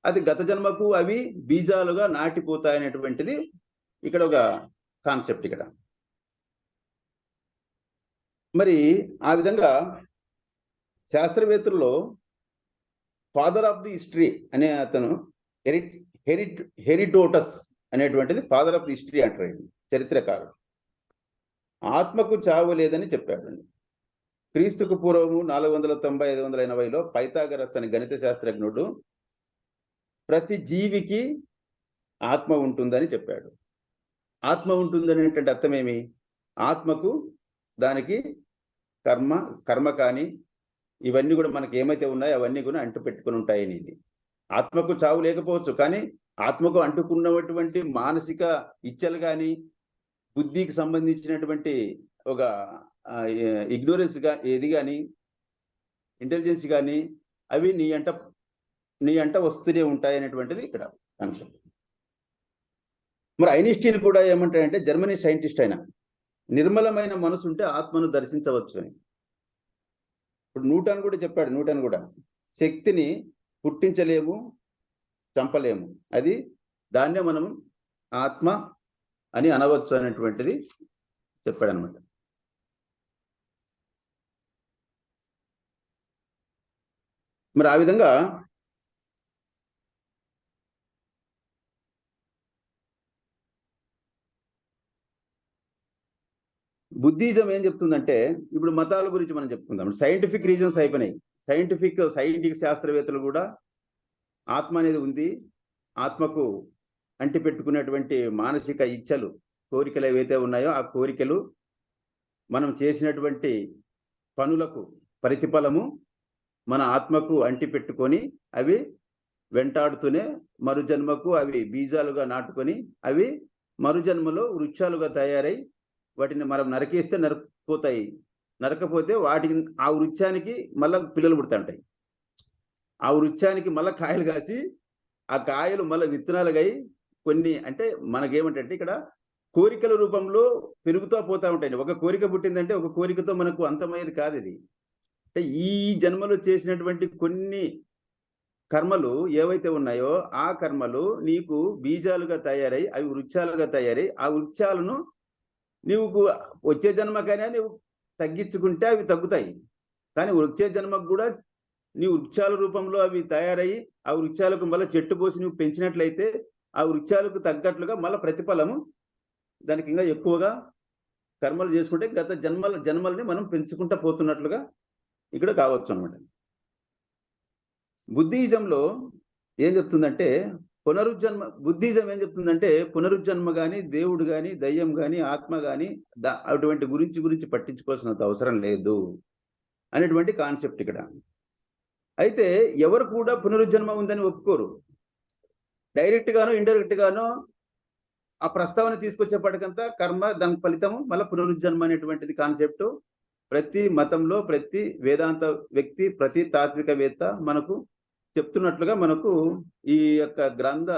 అది గత జన్మకు అవి బీజాలుగా నాటిపోతాయనేటువంటిది ఇక్కడ ఒక కాన్సెప్ట్. ఇక్కడ మరి ఆ విధంగా శాస్త్రవేత్తల్లో ఫాదర్ ఆఫ్ ది హిస్టరీ అనే అతను హెరిటోటస్ అనేటువంటిది ఫాదర్ ఆఫ్ ది హిస్టరీ అంటారు, చరిత్రకారుడు. ఆత్మకు చావు లేదని చెప్పాడండి. క్రీస్తుకు పూర్వము 490-580లో పైథాగరస్ అనే గణిత శాస్త్రజ్ఞుడు ప్రతి జీవికి ఆత్మ ఉంటుందని చెప్పాడు. ఆత్మ ఉంటుందని అంటే అర్థమేమి, ఆత్మకు దానికి కర్మ కానీ ఇవన్నీ కూడా మనకి ఏమైతే ఉన్నాయో అవన్నీ కూడా అంటు పెట్టుకుని ఉంటాయని. ఇది ఆత్మకు చావు లేకపోవచ్చు, కానీ ఆత్మకు అంటుకున్నటువంటి మానసిక ఇచ్చలు కానీ, బుద్ధికి సంబంధించినటువంటి ఒక ఇగ్నోరెన్స్ ఏది కానీ, ఇంటెలిజెన్స్ కానీ అవి నీ అంట వస్తూనే ఉంటాయి అనేటువంటిది ఇక్కడ అంశం. మరి ఐన్స్టీన్ కూడా ఏమంటాడంటే, జర్మనీ సైంటిస్ట్ అయినా, నిర్మలమైన మనసు ఉంటే ఆత్మను దర్శించవచ్చు అని. ఇప్పుడు న్యూటన్ కూడా చెప్పాడు. న్యూటన్ కూడా శక్తిని పుట్టించలేము, చంపలేము, అది దాన్నే మనం ఆత్మ అని అనవచ్చు అనేటువంటిది చెప్పాడు అనమాట. మరి ఆ విధంగా బుద్ధిజం ఏం చెప్తుందంటే, ఇప్పుడు మతాల గురించి మనం చెప్పుకుందాం. సైంటిఫిక్ రీజన్స్ అయిపోయినాయి. సైంటిఫిక్ శాస్త్రవేత్తలు కూడా ఆత్మ అనేది ఉంది, ఆత్మకు అంటి పెట్టుకునేటువంటి మానసిక ఇచ్చలు, కోరికలు ఏవైతే ఉన్నాయో ఆ కోరికలు మనం చేసినటువంటి పనులకు ప్రతిఫలము మన ఆత్మకు అంటి పెట్టుకొని అవి వెంటాడుతూనే మరుజన్మకు అవి బీజాలుగా నాటుకొని అవి మరుజన్మలో వృక్షాలుగా తయారై వాటిని మనం నరికేస్తే నరకపోతాయి, నరకపోతే వాటికి ఆ వృక్షానికి మళ్ళా పిల్లలు పుడతాంటాయి, ఆ వృక్షానికి మళ్ళీ కాయలు కాసి ఆ కాయలు మళ్ళీ విత్తనాలుగా కొన్ని. అంటే మనకేమంటే ఇక్కడ కోరికల రూపంలో పెరుగుతూ పోతా ఉంటాయి. ఒక కోరిక పుట్టిందంటే ఒక కోరికతో మనకు అంతమయ్యేది కాదు ఇది. అంటే ఈ జన్మలో చేసినటువంటి కొన్ని కర్మలు ఏవైతే ఉన్నాయో ఆ కర్మలు నీకు బీజాలుగా తయారై అవి వృక్షాలుగా తయారై ఆ వృక్షాలను నీవు వచ్చే జన్మకైనా నువ్వు తగ్గించుకుంటే అవి తగ్గుతాయి. కానీ వచ్చే జన్మకు కూడా నీ వృక్షాల రూపంలో అవి తయారయ్యి ఆ వృక్షాలకు మళ్ళీ చెట్టు పోసి నువ్వు పెంచినట్లయితే ఆ వృక్షాలకు తగ్గట్లుగా మళ్ళీ ప్రతిఫలము దానికి ఇంకా ఎక్కువగా కర్మలు చేసుకుంటే గత జన్మల్ని మనం పెంచుకుంటా పోతున్నట్లుగా ఇక్కడ కావచ్చు అనమాట. బుద్ధిజంలో ఏం చెప్తుందంటే బుద్ధిజం ఏం చెప్తుందంటే పునరుజ్జన్మ కానీ దేవుడు కానీ దయ్యం కానీ ఆత్మ కానీ అటువంటి గురించి పట్టించుకోవాల్సినంత అవసరం లేదు అనేటువంటి కాన్సెప్ట్ ఇక్కడ. అయితే ఎవరు కూడా పునరుజ్జన్మ ఉందని ఒప్పుకోరు. డైరెక్ట్ గానో ఇండైరెక్ట్ గానో ఆ ప్రస్తావన తీసుకొచ్చేపటికంతా కర్మ దాని ఫలితము మళ్ళీ పునరుజ్జన్మ అనేటువంటిది కాన్సెప్ట్ ప్రతి మతంలో ప్రతి వేదాంత వ్యక్తి ప్రతి తాత్వికవేత్త మనకు చెప్తున్నట్లుగా మనకు ఈ యొక్క గ్రంథ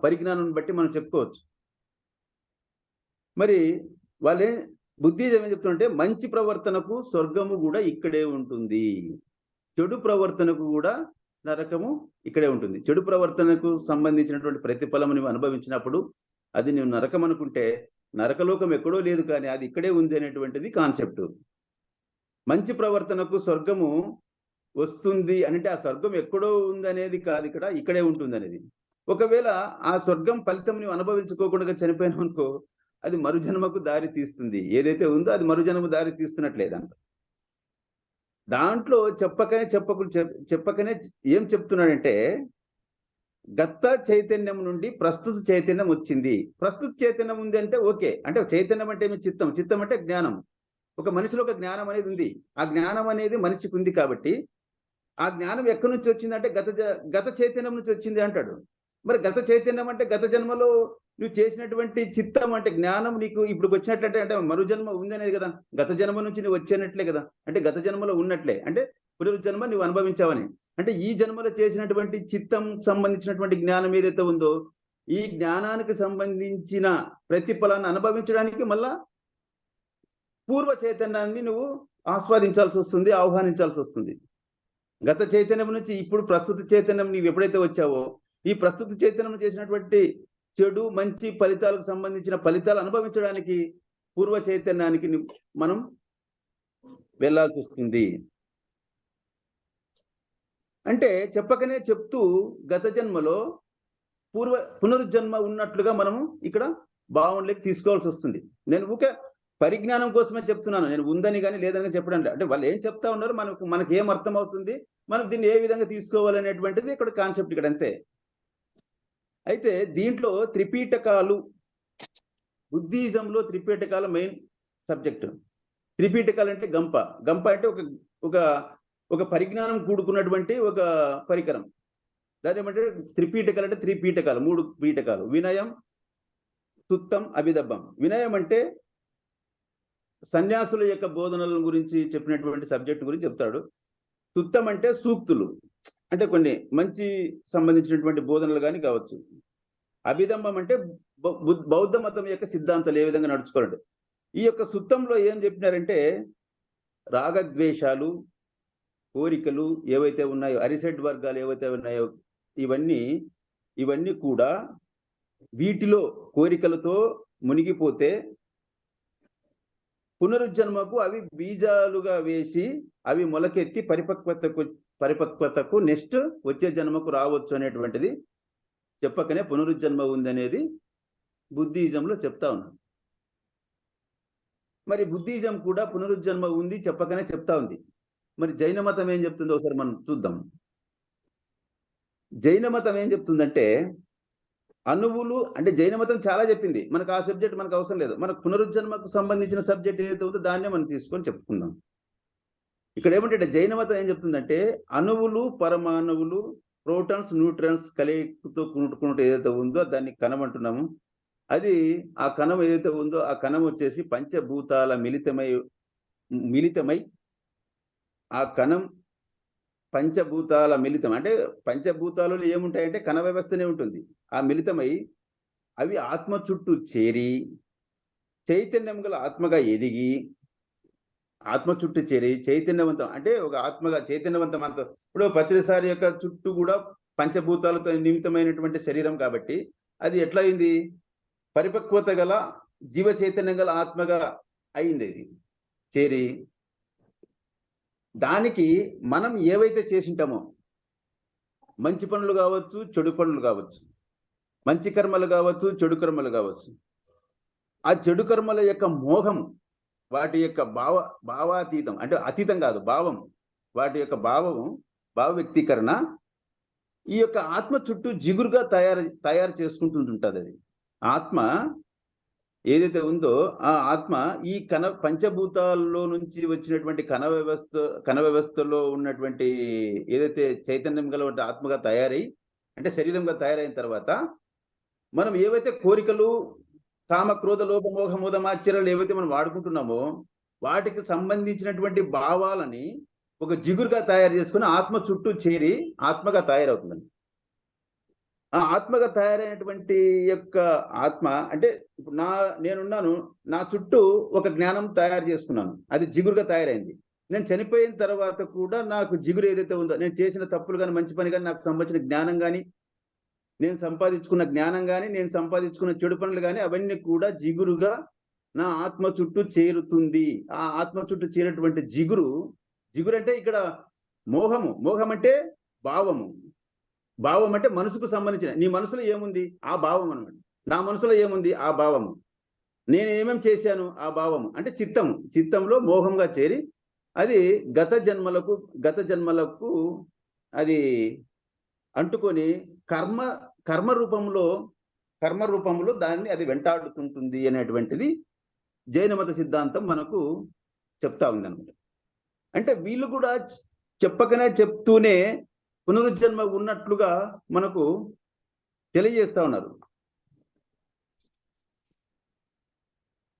పరిజ్ఞానం బట్టి మనం చెప్పుకోవచ్చు. మరి వాళ్ళే బుద్ధిజం ఏం చెప్తుంటే మంచి ప్రవర్తనకు స్వర్గము కూడా ఇక్కడే ఉంటుంది, చెడు ప్రవర్తనకు కూడా నరకము ఇక్కడే ఉంటుంది. చెడు ప్రవర్తనకు సంబంధించినటువంటి ప్రతిఫలము నువ్వు అనుభవించినప్పుడు అది నువ్వు నరకం అనుకుంటే నరకలోకం ఎక్కడో లేదు కానీ అది ఇక్కడే ఉంది అనేటువంటిది కాన్సెప్ట్. మంచి ప్రవర్తనకు స్వర్గము వస్తుంది అంటే ఆ స్వర్గం ఎక్కడో ఉందనేది కాదు, ఇక్కడే ఉంటుంది అనేది. ఒకవేళ ఆ స్వర్గం ఫలితం నువ్వు అనుభవించుకోకుండా చనిపోయినావు అనుకో అది మరుజన్మకు దారి తీస్తుంది. ఏదైతే ఉందో అది మరుజన్మ దారి తీస్తున్నట్లేదంట. దాంట్లో చెప్పకనే ఏం చెప్తున్నాడంటే గత చైతన్యం నుండి ప్రస్తుత చైతన్యం వచ్చింది. ప్రస్తుత చైతన్యం ఉంది అంటే ఓకే, అంటే చైతన్యం అంటే ఏమి చిత్తం అంటే జ్ఞానం. ఒక మనిషిలో ఒక జ్ఞానం అనేది ఉంది. ఆ జ్ఞానం అనేది మనిషికి ఉంది కాబట్టి ఆ జ్ఞానం ఎక్కడి నుంచి వచ్చిందంటే గత చైతన్యం నుంచి వచ్చింది అంటాడు. మరి గత చైతన్యం అంటే గత జన్మలో నువ్వు చేసినటువంటి చిత్తం అంటే జ్ఞానం నీకు ఇప్పుడు వచ్చినట్లయితే అంటే మరుజన్మ ఉంది అనేది కదా. గత జన్మ నుంచి నువ్వు వచ్చేనట్లే కదా, అంటే గత జన్మలో ఉన్నట్లే, అంటే పునరుజన్మ నువ్వు అనుభవించావని. అంటే ఈ జన్మలో చేసినటువంటి చిత్తం సంబంధించినటువంటి జ్ఞానం ఏదైతే ఉందో ఈ జ్ఞానానికి సంబంధించిన ప్రతిఫలాన్ని అనుభవించడానికి మళ్ళా పూర్వ చైతన్యాన్ని నువ్వు ఆస్వాదించాల్సి వస్తుంది, ఆహ్వానించాల్సి వస్తుంది. గత చైతన్యం నుంచి ఇప్పుడు ప్రస్తుత చైతన్యం నీవు ఎప్పుడైతే వచ్చావో ఈ ప్రస్తుత చైతన్యం చేసినటువంటి చెడు మంచి ఫలితాలకు సంబంధించిన ఫలితాలు అనుభవించడానికి పూర్వ చైతన్యానికి మనం వెళ్ళాల్సి వస్తుంది. అంటే చెప్పకనే చెప్తూ గత జన్మలో పునరుజ్జన్మ ఉన్నట్లుగా మనము ఇక్కడ భావనలోకి తీసుకోవాల్సి వస్తుంది. నేను ఊకే పరిజ్ఞానం కోసమే చెప్తున్నాను, నేను ఉందని కానీ లేదని చెప్పడం లేదు. అంటే వాళ్ళు ఏం చెప్తా ఉన్నారు మనకి ఏం అర్థం అవుతుంది, మనం దీన్ని ఏ విధంగా తీసుకోవాలనేటువంటిది ఇక్కడ కాన్సెప్ట్ ఇక్కడ అంతే. అయితే దీంట్లో త్రిపీటకాలు, బుద్ధిజంలో త్రిపీటకాలు మెయిన్ సబ్జెక్ట్. త్రిపీటకాలు అంటే గంప అంటే ఒక పరిజ్ఞానం కూడుకున్నటువంటి ఒక పరికరం. దాని ఏమంటే త్రిపీటకాలు అంటే 3 పీఠకాలు 3 పీఠకాలు: వినయం, సుత్తం, అభిదబ్బం. వినయం అంటే సన్యాసుల యొక్క బోధనల గురించి చెప్పినటువంటి సబ్జెక్ట్ గురించి చెప్తాడు. సుత్తం అంటే సూక్తులు, అంటే కొన్ని మంచి సంబంధించినటువంటి బోధనలు కానీ కావచ్చు. అభిదంబం అంటే బౌద్ధ మతం యొక్క సిద్ధాంతాలు ఏ విధంగా నడుచుకోవాలంటే. ఈ యొక్క సుత్తంలో ఏం చెప్పినారంటే రాగద్వేషాలు, కోరికలు ఏవైతే ఉన్నాయో, అరిసెడ్ వర్గాలు ఏవైతే ఉన్నాయో ఇవన్నీ కూడా వీటిలో కోరికలతో మునిగిపోతే పునరుజ్జన్మకు అవి బీజాలుగా వేసి అవి మొలకెత్తి పరిపక్వతకు నెక్స్ట్ వచ్చే జన్మకు రావచ్చు అనేటువంటిది చెప్పకనే పునరుజ్జన్మ ఉందనేది బుద్ధిజంలో చెప్తా ఉన్నారు. మరి బుద్ధిజం కూడా పునరుజ్జన్మ ఉంది చెప్పకనే చెప్తా ఉంది. మరి జైన మతం ఏం చెప్తుందో ఒకసారి మనం చూద్దాం. జైన మతం ఏం చెప్తుందంటే అణువులు, అంటే జైన మతం చాలా చెప్పింది, మనకు ఆ సబ్జెక్ట్ మనకు అవసరం లేదు. మనకు పునరుజ్జన్మకు సంబంధించిన సబ్జెక్ట్ ఏదైతే ఉందో దాన్నే మనం తీసుకొని చెప్పుకుందాం. ఇక్కడ ఏమంటే జైన మతం ఏం చెప్తుందంటే అణువులు, పరమాణువులు, ప్రోటాన్స్, న్యూట్రాన్స్ కలయికతో కూడుకున్నట్టు ఏదైతే ఉందో దాన్ని కణం అంటున్నాము. అది ఆ కణం ఏదైతే ఉందో ఆ కణం వచ్చేసి పంచభూతాల మిళితమై ఆ కణం పంచభూతాల మిళితం, అంటే పంచభూతాలలో ఏముంటాయంటే కణ వ్యవస్థనే ఉంటుంది. ఆ మిళితమై అవి ఆత్మ చుట్టూ చేరి చైతన్యం గల ఆత్మగా ఎదిగి ఆత్మ చుట్టూ చేరి చైతన్యవంతం అంటే ఒక ఆత్మగా చైతన్యవంతం అంత ఇప్పుడు పత్రిసారి యొక్క చుట్టూ కూడా పంచభూతాలతో నిమిత్తమైనటువంటి శరీరం కాబట్టి అది ఎట్లా అయింది పరిపక్వత గల జీవ చైతన్యం గల ఆత్మగా అయింది ఇది చేరి దానికి మనం ఏవైతే చేసింటామో మంచి పనులు కావచ్చు చెడు పనులు కావచ్చు మంచి కర్మలు కావచ్చు చెడు కర్మలు కావచ్చు ఆ చెడు కర్మల యొక్క మోహము వాటి యొక్క భావాతీతం అంటే అతీతం కాదు భావం వాటి యొక్క భావ వ్యక్తీకరణ ఈ యొక్క ఆత్మ చుట్టూ జిగురుగా తయారు చేసుకుంటుంటుంది అది ఆత్మ ఏదైతే ఉందో ఆ ఆత్మ ఈ పంచభూతాల్లో నుంచి వచ్చినటువంటి కణ వ్యవస్థలో ఉన్నటువంటి ఏదైతే చైతన్యం గల ఆత్మగా తయారై అంటే శరీరంగా తయారైన తర్వాత మనం ఏవైతే కోరికలు కామ క్రోధ లోభ మోహ మోద మాశ్చర్యాలు ఏవైతే మనం వాడుకుంటున్నామో వాటికి సంబంధించినటువంటి భావాలని ఒక జిగురుగా తయారు చేసుకుని ఆత్మ చుట్టూ చేరి ఆత్మగా తయారవుతుందండి. ఆ ఆత్మగా తయారైనటువంటి యొక్క ఆత్మ అంటే ఇప్పుడు నేనున్నాను, నా చుట్టూ ఒక జ్ఞానం తయారు చేసుకున్నాను, అది జిగురుగా తయారైంది. నేను చనిపోయిన తర్వాత కూడా నాకు జిగురు ఏదైతే ఉందో, నేను చేసిన తప్పులు కానీ మంచి పని కానీ నాకు సంబంధించిన జ్ఞానం కానీ నేను సంపాదించుకున్న జ్ఞానం కానీ నేను సంపాదించుకున్న చెడు పనులు కానీ అవన్నీ కూడా జిగురుగా నా ఆత్మ చుట్టూ చేరుతుంది. ఆ ఆత్మ చుట్టూ చేరేటువంటి జిగురు అంటే ఇక్కడ మోహం అంటే భావం అంటే మనసుకు సంబంధించిన, నీ మనసులో ఏముంది ఆ భావం అనమాట. నా మనసులో ఏముంది ఆ భావము, నేను ఏమేమి చేశాను ఆ భావము అంటే చిత్తంలో మోహంగా చేరి అది గత జన్మలకు అది అంటుకొని కర్మ రూపంలో దాన్ని అది వెంటాడుతుంటుంది అనేటువంటిది జైన మత సిద్ధాంతం మనకు చెప్తా ఉంది అనమాట. అంటే వీళ్ళు కూడా చెప్పకనే చెప్తూనే పునరుజ్జన్మ ఉన్నట్లుగా మనకు తెలియజేస్తా ఉన్నారు.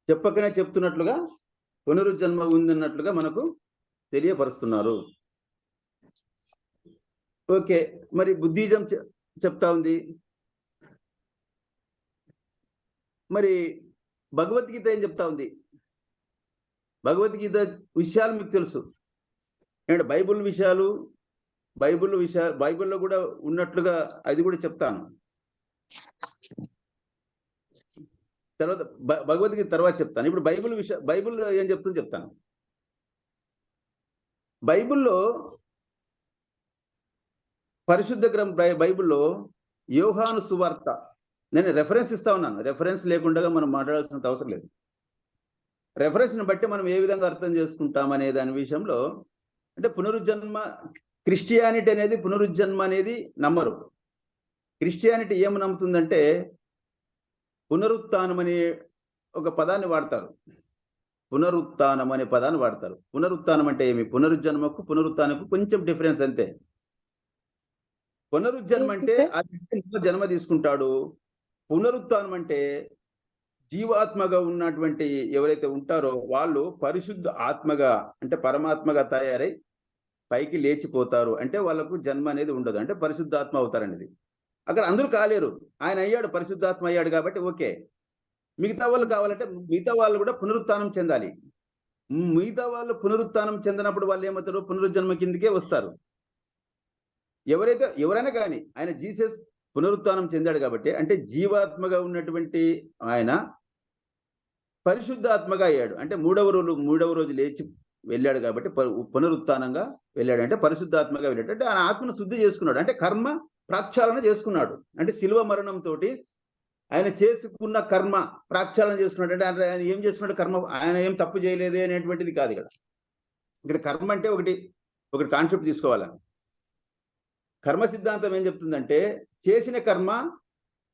చెప్పకనే చెప్తున్నట్లుగా పునరుజ్జన్మ ఉందన్నట్లుగా మనకు తెలియపరుస్తున్నారు. ఓకే, మరి బుద్ధిజం చెప్తా ఉంది. మరి భగవద్గీత ఏం చెప్తా ఉంది? భగవద్గీత విషయాలు మీకు తెలుసు. నేను బైబిల్లో కూడా ఉన్నట్లుగా అది కూడా చెప్తాను. తర్వాత భగవద్గీత తర్వాత చెప్తాను. ఇప్పుడు బైబిల్లో ఏం చెప్తాను. బైబిల్లో పరిశుద్ధ బైబిల్లో యోహాను సువార్త, నేను రెఫరెన్స్ ఇస్తా ఉన్నాను. రెఫరెన్స్ లేకుండా మనం మాట్లాడాల్సినంత అవసరం లేదు. రెఫరెన్స్ని బట్టి మనం ఏ విధంగా అర్థం చేసుకుంటాం అనే దాని విషయంలో అంటే పునరుజ్జన్మ, క్రిస్టియానిటీ అనేది పునరుజ్జన్మ అనేది నమ్మరు. క్రిస్టియానిటీ ఏమి నమ్ముతుందంటే పునరుత్థానం అనే ఒక పదాన్ని వాడతారు. పునరుత్థానం అనే పదాన్ని వాడతారు. పునరుత్థానం అంటే ఏమి? పునరుజ్జన్మకు పునరుత్థానకు కొంచెం డిఫరెన్స్ అంతే. పునరుజ్జన్మ అంటే ఆ వ్యక్తి జన్మ తీసుకుంటాడు. పునరుత్థానం అంటే జీవాత్మగా ఉన్నటువంటి ఎవరైతే ఉంటారో వాళ్ళు పరిశుద్ధ ఆత్మగా అంటే పరమాత్మగా తయారై పైకి లేచిపోతారు. అంటే వాళ్ళకు జన్మ అనేది ఉండదు, అంటే పరిశుద్ధాత్మ అవుతారనేది. అక్కడ అందరూ కాలేరు, ఆయన అయ్యాడు, పరిశుద్ధాత్మ అయ్యాడు కాబట్టి ఓకే. మిగతా వాళ్ళు కావాలంటే మిగతా వాళ్ళు కూడా పునరుత్థానం చెందాలి. మిగతా వాళ్ళు పునరుత్థానం చెందినప్పుడు వాళ్ళు ఏమవుతారు? పునరుజ్జన్మ కిందకే వస్తారు. ఎవరైనా కానీ ఆయన జీసస్ పునరుత్థానం చెందాడు కాబట్టి అంటే జీవాత్మగా ఉన్నటువంటి ఆయన పరిశుద్ధాత్మగా అయ్యాడు. అంటే మూడవ రోజు లేచి వెళ్ళాడు కాబట్టి పునరుత్థానంగా వెళ్ళాడు, అంటే పరిశుద్ధాత్మగా వెళ్ళాడు. అంటే ఆయన ఆత్మను శుద్ధి చేసుకున్నాడు, అంటే కర్మ ప్రాక్షాళన చేసుకున్నాడు. అంటే శిలువ మరణంతో ఆయన చేసుకున్న కర్మ ప్రాక్షాళన చేసుకున్నాడు. అంటే ఆయన ఏం చేసుకున్నాడు? కర్మ, ఆయన ఏం తప్పు చేయలేదే అనేటువంటిది కాదు. ఇక్కడ కర్మ అంటే ఒకటి కాన్సెప్ట్ తీసుకోవాలి. కర్మ సిద్ధాంతం ఏం చెప్తుందంటే చేసిన కర్మ,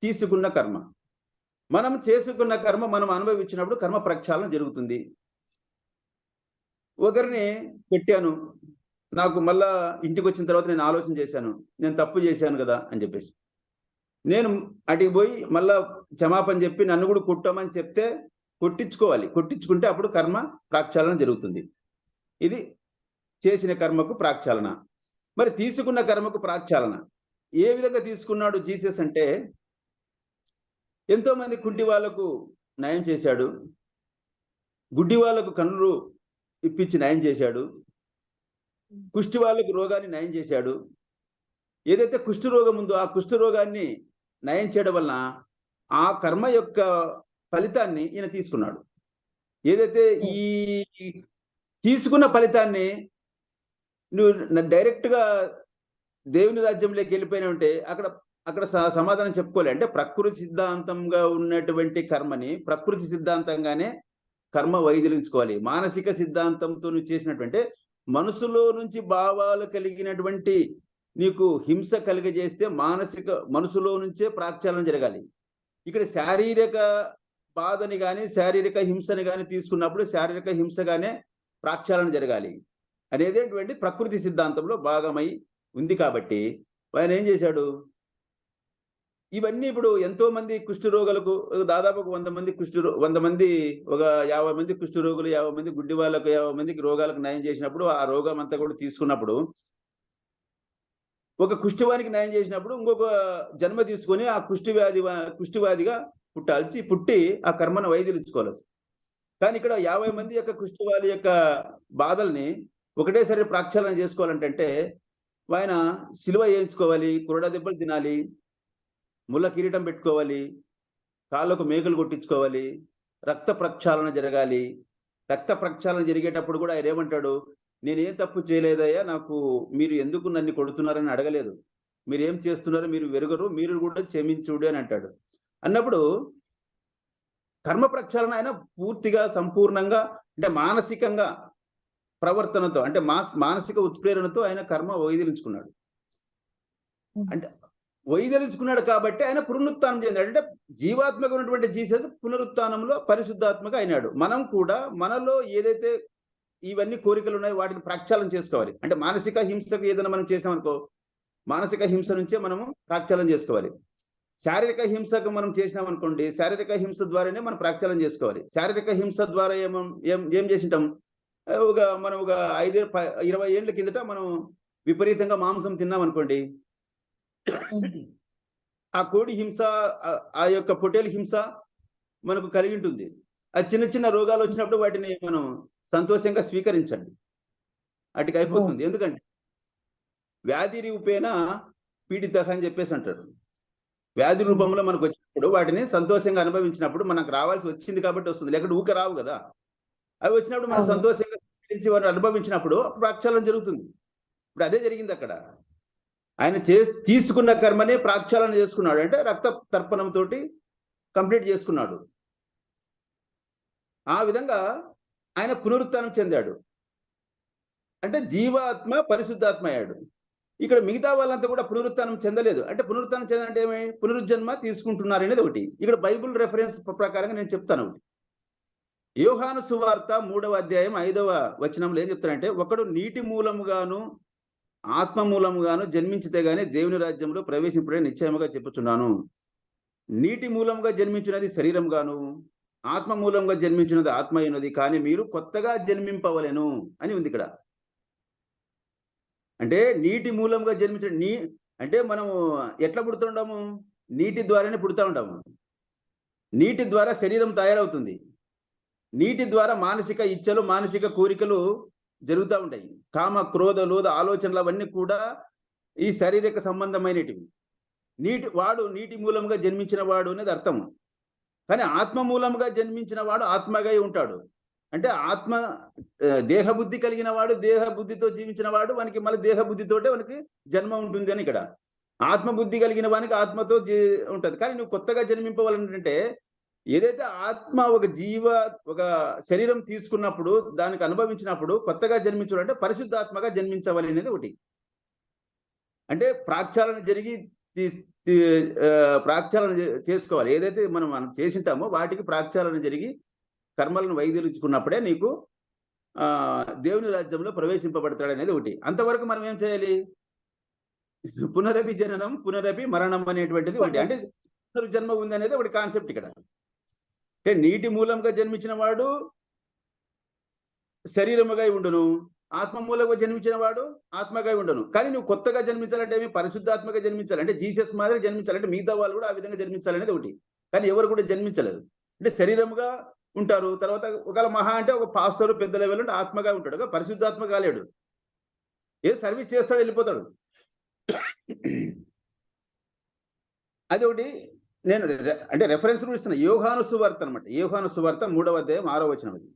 తీసుకున్న కర్మ. మనం చేసుకున్న కర్మ మనం అనుభవించినప్పుడు కర్మ ప్రక్షాళన జరుగుతుంది. ఒకరిని పెట్టాను, నాకు మళ్ళా ఇంటికి వచ్చిన తర్వాత నేను ఆలోచన చేశాను, నేను తప్పు చేశాను కదా అని చెప్పేసి నేను అటుకి పోయి మళ్ళా క్షమాపణ చెప్పి నన్ను కూడా కొట్టమని చెప్తే కొట్టించుకుంటే అప్పుడు కర్మ ప్రాక్షాళన జరుగుతుంది. ఇది చేసిన కర్మకు ప్రాక్షాళన. మరి తీసుకున్న కర్మకు ప్రాక్షాళన ఏ విధంగా తీసుకున్నాడు జీసస్ అంటే ఎంతో మంది కుంటి వాళ్ళకు నయం చేశాడు, గుడ్డి వాళ్ళకు కన్నులు ఇప్పించి నయం చేశాడు, కుష్టి వాళ్ళకు రోగాన్ని నయం చేశాడు. ఏదైతే కుష్టి రోగం ఉందో ఆ కుష్టి రోగాన్ని నయం చేయడం వలన ఆ కర్మ యొక్క ఫలితాన్ని ఈయన తీసుకున్నాడు. ఏదైతే ఈ తీసుకున్న ఫలితాన్ని నువ్వు డైరెక్ట్ గా దేవుని రాజ్యంలోకి వెళ్ళిపోయినా ఉంటే అక్కడ అక్కడ సమాధానం చెప్పుకోలే. అంటే ప్రకృతి సిద్ధాంతంగా ఉన్నటువంటి కర్మని ప్రకృతి సిద్ధాంతంగానే కర్మ వైదొలించుకోవాలి. మానసిక సిద్ధాంతంతో నువ్వు చేసినటువంటి మనసులో నుంచి భావాలు కలిగినటువంటి నీకు హింస కలిగజేస్తే మనసులో నుంచే ప్రాక్షాళన జరగాలి. ఇక్కడ శారీరక బాధని కానీ శారీరక హింసని కానీ తీసుకున్నప్పుడు శారీరక హింసగానే ప్రాక్షాళన జరగాలి అనేటువంటి ప్రకృతి సిద్ధాంతంలో భాగమై ఉంది. కాబట్టి ఆయన ఏం చేశాడు, ఇవన్నీ ఇప్పుడు ఎంతో మంది కుష్టి రోగులకు దాదాపు 100 మంది 100 మంది ఒక 50 మంది కుష్టి రోగులు, 50 మంది గుడ్డి వాళ్ళకు, 50 మందికి రోగాలకు నయం చేసినప్పుడు ఆ రోగం అంతా కూడా తీసుకున్నప్పుడు ఒక కుష్టివానికి నయం చేసినప్పుడు ఇంకొక జన్మ తీసుకొని ఆ కుష్టివాదిగా పుట్టి ఆ కర్మను వైదొలించుకోవాలి. కానీ ఇక్కడ 50 మంది యొక్క కుష్టివాది యొక్క బాధల్ని ఒకటేసారి ప్రాక్షాళన చేసుకోవాలంటే ఆయన సిలువ వేయించుకోవాలి, కురడ దెబ్బలు తినాలి, ముళ్ళ కిరీటం పెట్టుకోవాలి, కాళ్ళకు మేకులు కొట్టించుకోవాలి, రక్త ప్రక్షాళన జరగాలి. రక్త ప్రక్షాళన జరిగేటప్పుడు కూడా ఆయన ఏమంటాడు, నేనేం తప్పు చేయలేదయ్యా, మీరు ఎందుకు నన్ను కొడుతున్నారని అడగలేదు, మీరేం చేస్తున్నారో మీరు వెరుగరు, మీరు కూడా క్షమించుడు అని అంటాడు. అన్నప్పుడు కర్మ ప్రక్షాళన ఆయన పూర్తిగా సంపూర్ణంగా అంటే మానసికంగా ప్రవర్తనతో అంటే మానసిక ఉత్ప్రేరణతో ఆయన కర్మ వైదొలించుకున్నాడు. అంటే వైదొలించుకున్నాడు కాబట్టి ఆయన పునరుత్థానం చెందాడు. అంటే జీవాత్మక ఉన్నటువంటి జీసస్ పునరుత్థానంలో పరిశుద్ధాత్మగా అయినాడు. మనం కూడా మనలో ఏదైతే ఇవన్నీ కోరికలు ఉన్నాయో వాటిని ప్రక్షాళన చేసుకోవాలి. అంటే మానసిక హింసకు ఏదైనా మనం చేసినాం అనుకో, మానసిక హింస నుంచే మనము ప్రక్షాళన చేసుకోవాలి. శారీరక హింసకు మనం చేసినాం అనుకోండి, శారీరక హింస ద్వారానే మనం ప్రక్షాళన చేసుకోవాలి. శారీరక హింస ద్వారా ఏం చేసింటాం, మనం ఒక 20 ఏళ్ళ కిందట మనం విపరీతంగా మాంసం తిన్నాం అనుకోండి, ఆ కోడి హింస, ఆ యొక్క పొటేల్ హింస మనకు కలిగి ఉంటుంది. ఆ చిన్న చిన్న రోగాలు వచ్చినప్పుడు వాటిని మనం సంతోషంగా స్వీకరించండి, వాటికి అయిపోతుంది. ఎందుకంటే వ్యాధి రూపేణ పీడిత అని చెప్పేసి అంటారు. వ్యాధి రూపంలో మనకు వచ్చినప్పుడు వాటిని సంతోషంగా అనుభవించినప్పుడు మనకు రావాల్సి వచ్చింది కాబట్టి వస్తుంది, లేకపోతే ఊక రావు కదా. అవి వచ్చినప్పుడు మనం సంతోషంగా వాటిని అనుభవించినప్పుడు ప్రక్షాళన జరుగుతుంది. ఇప్పుడు అదే జరిగింది అక్కడ. ఆయన తీసుకున్న కర్మనే ప్రక్షాళన చేసుకున్నాడు, అంటే రక్త తర్పణంతో కంప్లీట్ చేసుకున్నాడు. ఆ విధంగా ఆయన పునరుత్థానం చెందాడు. అంటే జీవాత్మ పరిశుద్ధాత్మ అయ్యాడు. ఇక్కడ మిగతా వాళ్ళంతా కూడా పునరుత్థానం చెందలేదు. అంటే పునరుత్థానం చెందంటే ఏమి, పునరుజ్జన్మ తీసుకుంటున్నారు అనేది ఒకటి. ఇక్కడ బైబుల్ రెఫరెన్స్ ప్రకారంగా నేను చెప్తాను ఒకటి. యోహాను సువార్త 3వ అధ్యాయం 5వ వచనంలో ఏం చెప్తారంటే, ఒకడు నీటి మూలముగాను ఆత్మ మూలముగాను జన్మించితే గానీ దేవుని రాజ్యంలో ప్రవేశింపడే నిశ్చయముగా చెప్పుచున్నాను. నీటి మూలంగా జన్మించినది శరీరం గాను, ఆత్మ మూలంగా జన్మించినది ఆత్మ అయినది, కానీ మీరు కొత్తగా జన్మింపవలెను అని ఉంది ఇక్కడ. అంటే నీటి మూలంగా జన్మించిన అంటే మనము ఎట్లా పుడుతుండము, నీటి ద్వారానే పుడతా ఉంటాము. నీటి ద్వారా శరీరం తయారవుతుంది. నీటి ద్వారా మానసిక ఇచ్చలు, మానసిక కోరికలు జరుగుతూ ఉంటాయి. కామ, క్రోధ, లోధ ఆలోచనలు అవన్నీ కూడా ఈ శారీరక సంబంధమైనటివి. నీటి మూలంగా జన్మించిన వాడు అనేది అర్థం. కానీ ఆత్మ మూలంగా జన్మించిన వాడు ఆత్మగా ఉంటాడు. అంటే ఆత్మ దేహ బుద్ధి కలిగిన వాడు, దేహ బుద్ధితో జీవించిన వాడు, వానికి మళ్ళీ దేహ బుద్ధితోటే వానికి జన్మ ఉంటుంది అని ఇక్కడ. ఆత్మ బుద్ధి కలిగిన వానికి ఆత్మతో ఉంటది. కానీ నువ్వు కొత్తగా జన్మింపవాలంటే ఏదైతే ఆత్మ ఒక శరీరం తీసుకున్నప్పుడు దానికి అనుభవించినప్పుడు కొత్తగా జన్మించడం అంటే పరిశుద్ధాత్మగా జన్మించవాలి అనేది ఒకటి. అంటే ప్రాక్షాళన జరిగి ప్రాక్షాళన చేసుకోవాలి. ఏదైతే మనం చేసింటామో వాటికి ప్రాక్షాళన జరిగి కర్మలను వైదొలించుకున్నప్పుడే నీకు దేవుని రాజ్యంలో ప్రవేశింపబడతాడు అనేది ఒకటి. అంతవరకు మనం ఏం చేయాలి, పునరపి జననం పునరపి మరణం అనేటువంటిది ఒకటి. అంటే పునర్జన్మ ఉంది అనేది ఒకటి కాన్సెప్ట్ ఇక్కడ. అంటే నీటి మూలంగా జన్మించిన వాడు శరీరముగా ఉండును, ఆత్మ మూలంగా జన్మించిన వాడు ఆత్మగా ఉండను. కానీ నువ్వు కొత్తగా జన్మించాలంటే ఏమి, పరిశుద్ధాత్మగా జన్మించాలి. అంటే జీసస్ మాదిరి జన్మించాలంటే మిగతా వాళ్ళు కూడా ఆ విధంగా జన్మించాలనేది ఒకటి. కానీ ఎవరు కూడా జన్మించలేరు. అంటే శరీరముగా ఉంటారు. తర్వాత ఒకవేళ మహా అంటే ఒక పాస్టర్ పెద్ద లెవెల్ అంటే ఆత్మగా ఉంటాడు, పరిశుద్ధాత్మ కాలేడు. ఏ సర్వీస్ చేస్తాడు, వెళ్ళిపోతాడు. అది ఒకటి నేను అంటే రెఫరెన్స్ కూడా ఇస్తున్నా. యోహాను సువార్త అనమాట. యోహాను సువార్త 3వ అధ్యాయం 6వ వచనం అది.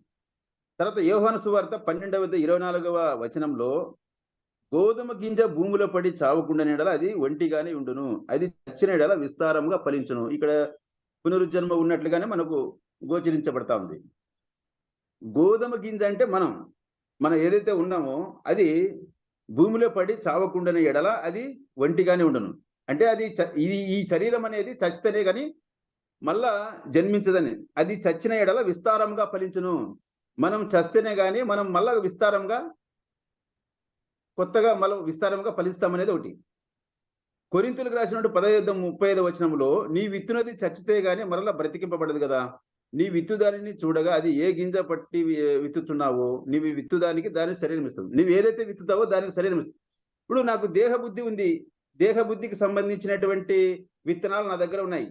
తర్వాత యోహాను సువార్త 12వ అధ్యాయం 24వ వచనంలో గోధుమ గింజ భూమిలో పడి చావకుండా నీడల అది ఒంటిగానే ఉండును, అది చచ్చిన నీడల విస్తారంగా ఫలించును. ఇక్కడ పునరుజ్జన్మ ఉన్నట్లుగానే మనకు గోచరించబడతా ఉంది. గోధుమ గింజ అంటే మనం ఏదైతే ఉన్నామో అది భూమిలో పడి చావకుండానే ఎడల అది ఒంటిగానే ఉండును. అంటే అది ఈ శరీరం అనేది చచ్చితేనే కానీ మళ్ళా జన్మించదని. అది చచ్చిన ఎడల విస్తారంగా ఫలించును. మనం చస్తేనే కానీ మనం మళ్ళా విస్తారంగా కొత్తగా మళ్ళీ విస్తారంగా ఫలిస్తామనేది ఒకటి. కొరింథీయులకు రాసినట్టు 10:35 వచనంలో నీ విత్తునది చచ్చితే గానీ మరలా బ్రతికింపబడదు కదా, నీ విత్తుదానిని చూడగా అది ఏ గింజ పట్టి విత్తుతున్నావో నీవు విత్తుదానికి దాని శరీరం ఇస్తుంది. నువ్వు ఏదైతే విత్తుతావో దానికి శరీరం ఇస్తుంది. ఇప్పుడు నాకు దేహ బుద్ధి ఉంది, దేహ బుద్ధికి సంబంధించినటువంటి విత్తనాలు నా దగ్గర ఉన్నాయి.